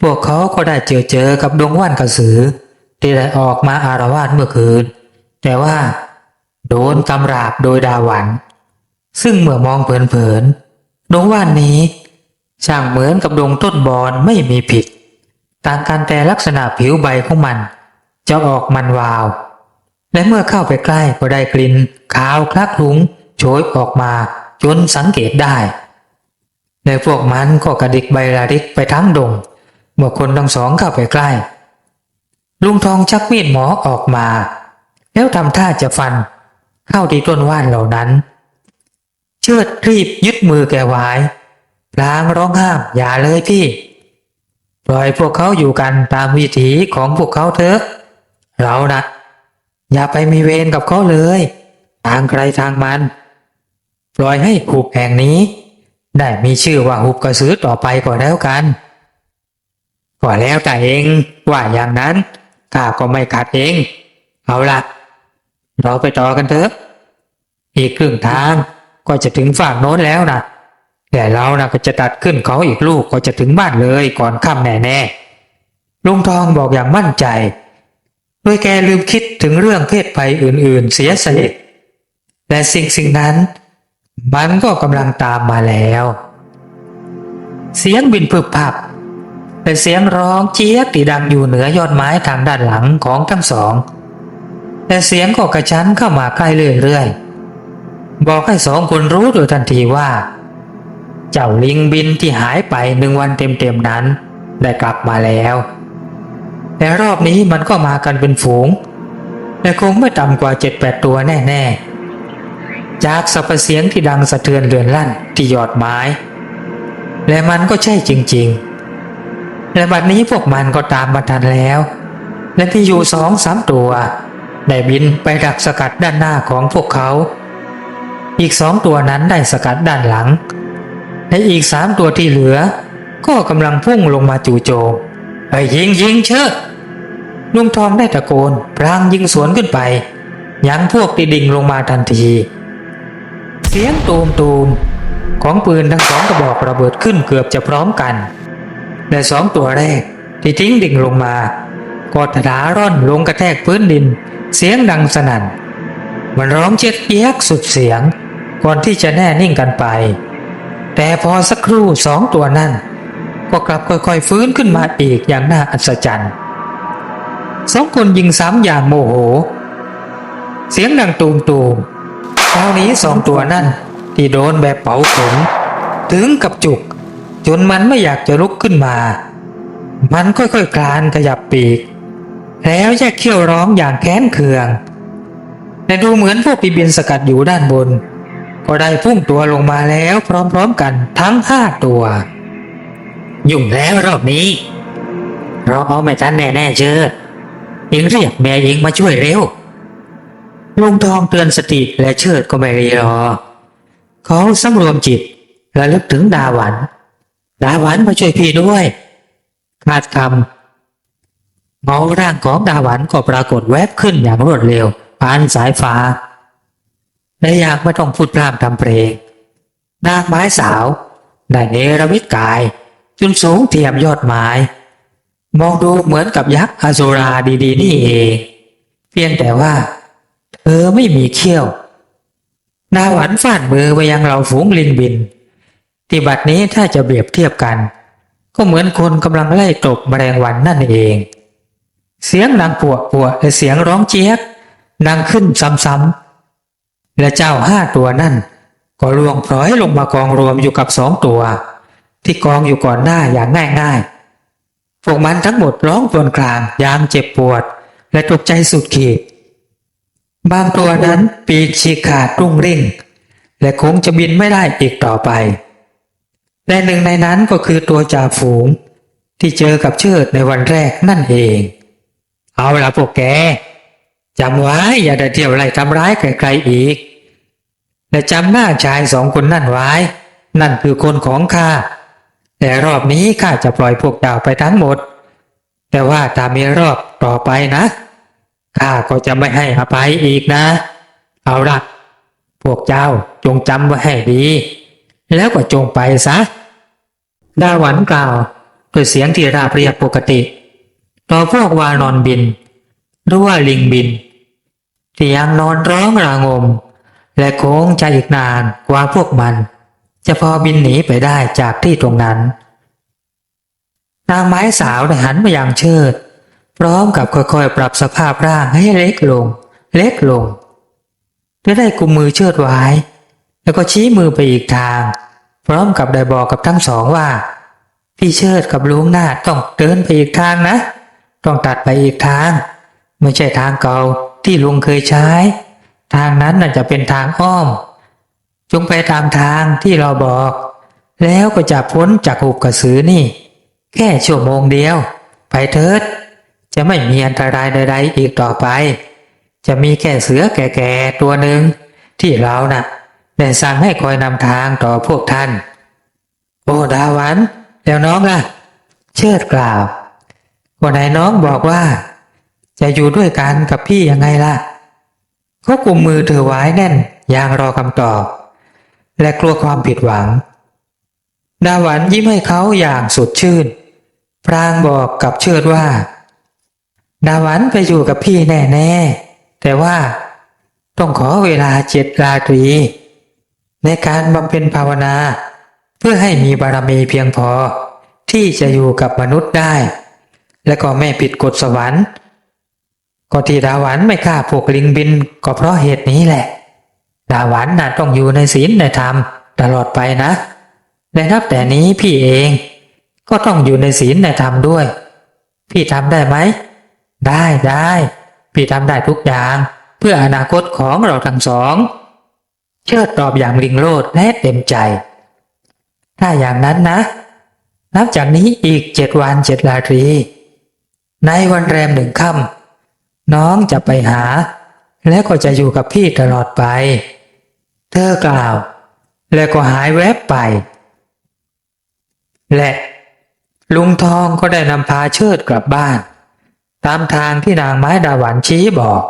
Speaker 1: พวกเขาก็ได้เจอกับดงว่านกระสือที่ได้ออกมาอาละวาดเมื่อคืนแต่ว่าโดนกำราบโดยดาหวันซึ่งเมื่อมองเผินๆดงว่านนี้ช่างเหมือนกับดงต้นบอนไม่มีผิดต่างกันแต่ลักษณะผิวใบของมันจะออกมันวาวและเมื่อเข้าไปใกล้ก็ได้กลิ่นขาวคลักคลุ้งโชยออกมาจนสังเกตได้และพวกมันก็กระดิกใบระดิกไปทั้งดงเมื่อคนทั้งสองเข้าไปใกล้ลุงทองชักมีดหมอออกมาแล้วทำท่าจะฟันเข้าที่ต้นว่านเหล่านั้นเชิดรีบยึดมือแกไว้พลางร้องห้ามอย่าเลยพี่ปล่อยพวกเขาอยู่กันตามวิถีของพวกเขาเถอะเรานะอย่าไปมีเวรกับเขาเลยทางใครทางมันปล่อยให้หุบแห่งนี้ได้มีชื่อว่าหุบกระสือต่อไปก็แล้วกันก็แล้วแต่เองว่าอย่างนั้นข้าก็ไม่ขัดเองเอาล่ะเราไปต่อกันเถอะอีกครึ่งทางก็จะถึงฝั่งโน้นแล้วนะแต่เรานะก็จะตัดขึ้นเขาอีกลูกก็จะถึงบ้านเลยก่อนค่ำแน่ๆลุงทองบอกอย่างมั่นใจโดยแกลืมคิดถึงเรื่องเพศภัยอื่นๆเสียสนิทและสิ่งนั้นมันก็กำลังตามมาแล้วเสียงบินพึบพับและเสียงร้องเจี๊ยกที่ดังอยู่เหนือยอดไม้ทางด้านหลังของทั้งสองแต่เสียงก็กระชั้นเข้ามาใกล้เรื่อยๆบอกให้สองคนรู้โดยทันทีว่าเจ้าลิงบินที่หายไป1 วันเต็มๆนั้นได้กลับมาแล้วแต่รอบนี้มันก็มากันเป็นฝูงแต่คงไม่ต่ำกว่า 7-8 ตัวแน่ๆจากสรรพเสียงที่ดังสะเทือนเรือนลั่นที่ยอดไม้และมันก็ใช่จริงๆและบัดนี้พวกมันก็ตามมาทันแล้วและที่อยู่2-3 ตัวได้บินไปดักสกัดด้านหน้าของพวกเขาอีก2 ตัวนั้นได้สกัดด้านหลังและอีก3 ตัวที่เหลือก็กำลังพุ่งลงมาจู่โจมไปยิงเชิดลุงทองได้ตะโกนพลางยิงสวนขึ้นไปยังพวกที่ดิ่งลงมาทันทีเสียงตูมของปืนทั้ง2 กระบอกระเบิดขึ้นเกือบจะพร้อมกันและ2 ตัวแรกที่ทิ้งดิ่งลงมาก็ทะลาร่อนลงกระแทกพื้นดินเสียงดังสนั่นมันร้องเจี๊ยกสุดเสียงก่อนที่จะแน่นิ่งกันไปแต่พอสักครู่2 ตัวนั้นก็กลับค่อยๆฟื้นขึ้นมาอีกอย่างน่าอัศจรรย์2 คนยิงซ้ำอย่างโมโหเสียงดังตูมคราวนี้2 ตัวนั่นที่โดนแบบเผาขนถึงกับจุกจนมันไม่อยากจะลุกขึ้นมามันค่อยๆคลานขยับปีกแล้วแยกเขี้ยวร้องอย่างแค้นเคืองแต่ดูเหมือนพวกปีบินสกัดอยู่ด้านบนก็ได้พุ่งตัวลงมาแล้วพร้อมๆกันทั้ง5 ตัวยุ่งแล้วรอบนี้เราเอาไม่ทันแน่ๆเชิดเองเรียกแม่เองมาช่วยเร็วลุงทองเตือนสติและเชิดก็ไม่รีรอเขาสำรวมจิตระลึกถึงดาหวันมาช่วยพี่ด้วยขาดคำเงาร่างของดาหวันก็ปรากฏแวบขึ้นอย่างรวดเร็วผ่านสายฟ้าและอยากไม่ต้องพูดพร่ำทำเพลงนางไม้สาวได้เนรมิตกาย จนสูงเทียมยอดไม้มองดูเหมือนกับยักษ์อโศราดีๆนี่เองเพียงแต่ว่าเธอไม่มีเขี้ยวดาหวันฟาดมือไปยังเหล่าฝูงลิงบินที่บัดนี้ถ้าจะเปรียบเทียบกันก็เหมือนคนกำลังไล่ตบแมลงวันนั่นเองเสียงดังปวดและเสียงร้องเจี๊ยบดังขึ้นซ้ำๆและเจ้า5 ตัวนั่นก็ล่วงพลอยลงมากองรวมอยู่กับ2 ตัวที่กองอยู่ก่อนหน้าอย่างง่ายๆพวกมันทั้งหมดร้องครวญครางอย่างเจ็บปวดและตกใจสุดขีดบางตัวนั้นปีกฉีกขาดรุ่งริ่งและคงจะบินไม่ได้อีกต่อไปและหนึ่งในนั้นก็คือตัวจ่าฝูงที่เจอกับเชิดในวันแรกนั่นเองเอาล่ะพวกแกจำไว้อย่าได้เที่ยวไล่ทำร้ายใครๆอีกและจำหน้าชาย2 คนนั่นไว้นั่นคือคนของข้าแต่รอบนี้ข้าจะปล่อยพวกเจ้าไปทั้งหมดแต่ว่าถ้ามีรอบต่อไปนะข้าก็จะไม่ให้อภัยอีกนะเอาล่ะพวกเจ้าจงจำไว้ให้ดีแล้วก็จงไปซะดาหวันกล่าวด้วยเสียงที่ราบเรียบปกติต่อพวกวานอนบินหรือว่าลิงบินที่ยังนอนร้องระงมและคงจะอีกนานกว่าพวกมันจะพอบินหนีไปได้จากที่ตรงนั้นนางไม้สาวได้หันมายังเชิดพร้อมกับค่อยๆปรับสภาพร่างให้เล็กลงและได้กุมมือเชิดไว้แล้วก็ชี้มือไปอีกทางพร้อมกับได้บอกกับทั้ง 2ว่าพี่เชิดกับลุงนาถต้องเดินไปอีกทางนะต้องตัดไปอีกทางไม่ใช่ทางเก่าที่ลุงเคยใช้ทางนั้นน่าจะเป็นทางอ้อมจงไปตามทางที่เราบอกแล้วก็จะพ้นจากหุบกระสือนี่แค่ชั่วโมงเดียวไปเถิดจะไม่มีอันตรายใดๆอีกต่อไปจะมีแค่เสือแก่ๆตัวหนึ่งที่เราน่ะได้สั่งให้คอยนำทางต่อพวกท่านโอ้ดาหวันแล้วน้องล่ะเชิดกล่าววันไหนน้องบอกว่าจะอยู่ด้วยกันกับพี่ยังไงล่ะเขากุมมือเธอไว้แน่นอย่างรอคำตอบและกลัวความผิดหวังดาหวันยิ้มให้เขาอย่างสดชื่นพรางบอกกับเชิดว่าดาหวันไปอยู่กับพี่แน่ๆแต่ว่าต้องขอเวลา7 ราตรีในการบำเพ็ญภาวนาเพื่อให้มีบารมีเพียงพอที่จะอยู่กับมนุษย์ได้และก็ไม่ผิดกฎสวรรค์ก็ที่ดาหวันไม่ฆ่าพวกลิงบินก็เพราะเหตุนี้แหละดาหวันน่ะต้องอยู่ในศีลในธรรมตลอดไปนะและนับแต่นี้พี่เองก็ต้องอยู่ในศีลในธรรมด้วยพี่ทำได้ไหมได้พี่ทำได้ทุกอย่างเพื่ออนาคตของเราทั้ง 2เชิดตอบอย่างลิงโลดและเต็มใจถ้าอย่างนั้นนะนับจากนี้อีก7 วัน 7 ราตรีในวันแรม1 ค่ำน้องจะไปหาและก็จะอยู่กับพี่ตลอดไปเธอกล่าวและก็หายแวบไปและลุงทองก็ได้นำพาเชิดกลับบ้านตามทางที่นางไม้ดาหวันชี้บอก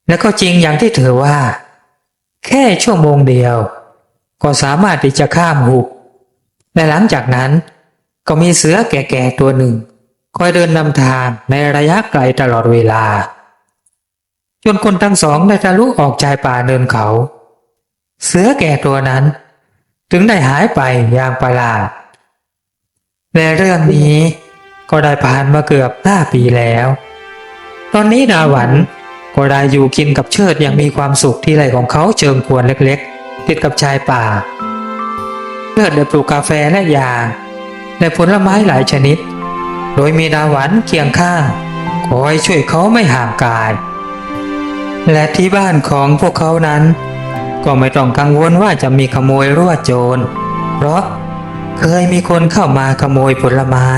Speaker 1: และก็จริงอย่างที่เธอว่าแค่ชั่วโมงเดียวก็สามารถที่จะข้ามหุบและหลังจากนั้นก็มีเสือแก่ๆตัวหนึ่งคอยเดินนำทางในระยะไกลตลอดเวลาจนคนทั้ง 2ได้ทะลุออกชายป่าเนินเขาเสือแก่ตัวนั้นถึงได้หายไปอย่างประหลาดและเรื่องนี้ก็ได้ผ่านมาเกือบ5 ปีแล้วตอนนี้ดาหวันก็ได้อยู่กินกับเชิดอย่างมีความสุขที่ไร่ของเขาเชิงพวนเล็กๆติดกับชายป่าเชิดได้ปลูกกาแฟและยางและผลไม้หลายชนิดโดยมีดาหวันเคียงข้างคอยช่วยเขาไม่ห่างกายและที่บ้านของพวกเขานั้นก็ไม่ต้องกังวลว่าจะมีขโมยรั่วโจรเพราะเคยมีคนเข้ามาขโมยผลไม้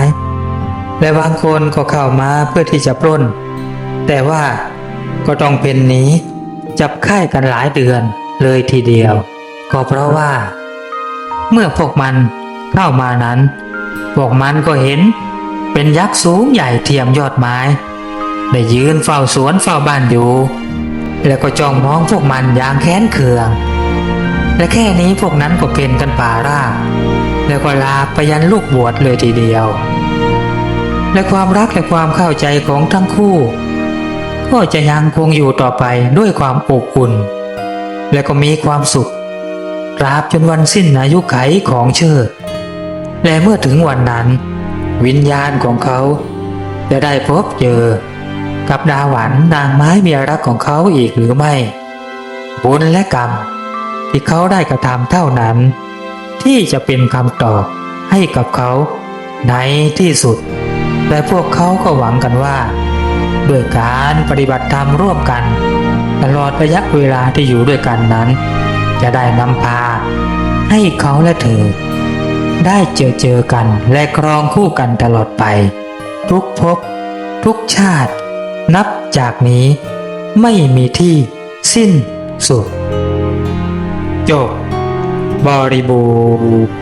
Speaker 1: และบางคนก็เข้ามาเพื่อที่จะปล้นแต่ว่าก็ต้องเป็นหนีจับค่ายกันหลายเดือนเลยทีเดียวก็เพราะว่าเมื่อพวกมันเข้ามานั้นพวกมันก็เห็นเป็นยักษ์สูงใหญ่เทียมยอดไม้ได้ยืนเฝ้าสวนเฝ้าบ้านอยู่แล้วก็จ้องมองพวกมันอย่างแค้นเคืองและแค่นี้พวกนั้นก็เป็นกันป่าราบ แล้วก็ลากไปยันลูกบวชเลยทีเดียว และความรักและความเข้าใจของทั้งคู่ก็จะยังคงอยู่ต่อไปด้วยความอบอุ่นและก็มีความสุขตราบจนวันสิ้นอายุไขของเชิดและเมื่อถึงวันนั้นวิญญาณของเขาจะได้พบเจอกับดาหวันนางไม้เมียรักของเขาอีกหรือไม่บุญและกรรมที่เขาได้กระทำเท่านั้นที่จะเป็นคำตอบให้กับเขาในที่สุดแต่พวกเขาก็หวังกันว่าด้วยการปฏิบัติธรรมร่วมกันตลอดระยะเวลาที่อยู่ด้วยกันนั้นจะได้นำพาให้เขาและเธอได้เจอกันและครองคู่กันตลอดไปทุกภพทุกชาตินับจากนี้ไม่มีที่สิ้นสุดจบบริบูรณ์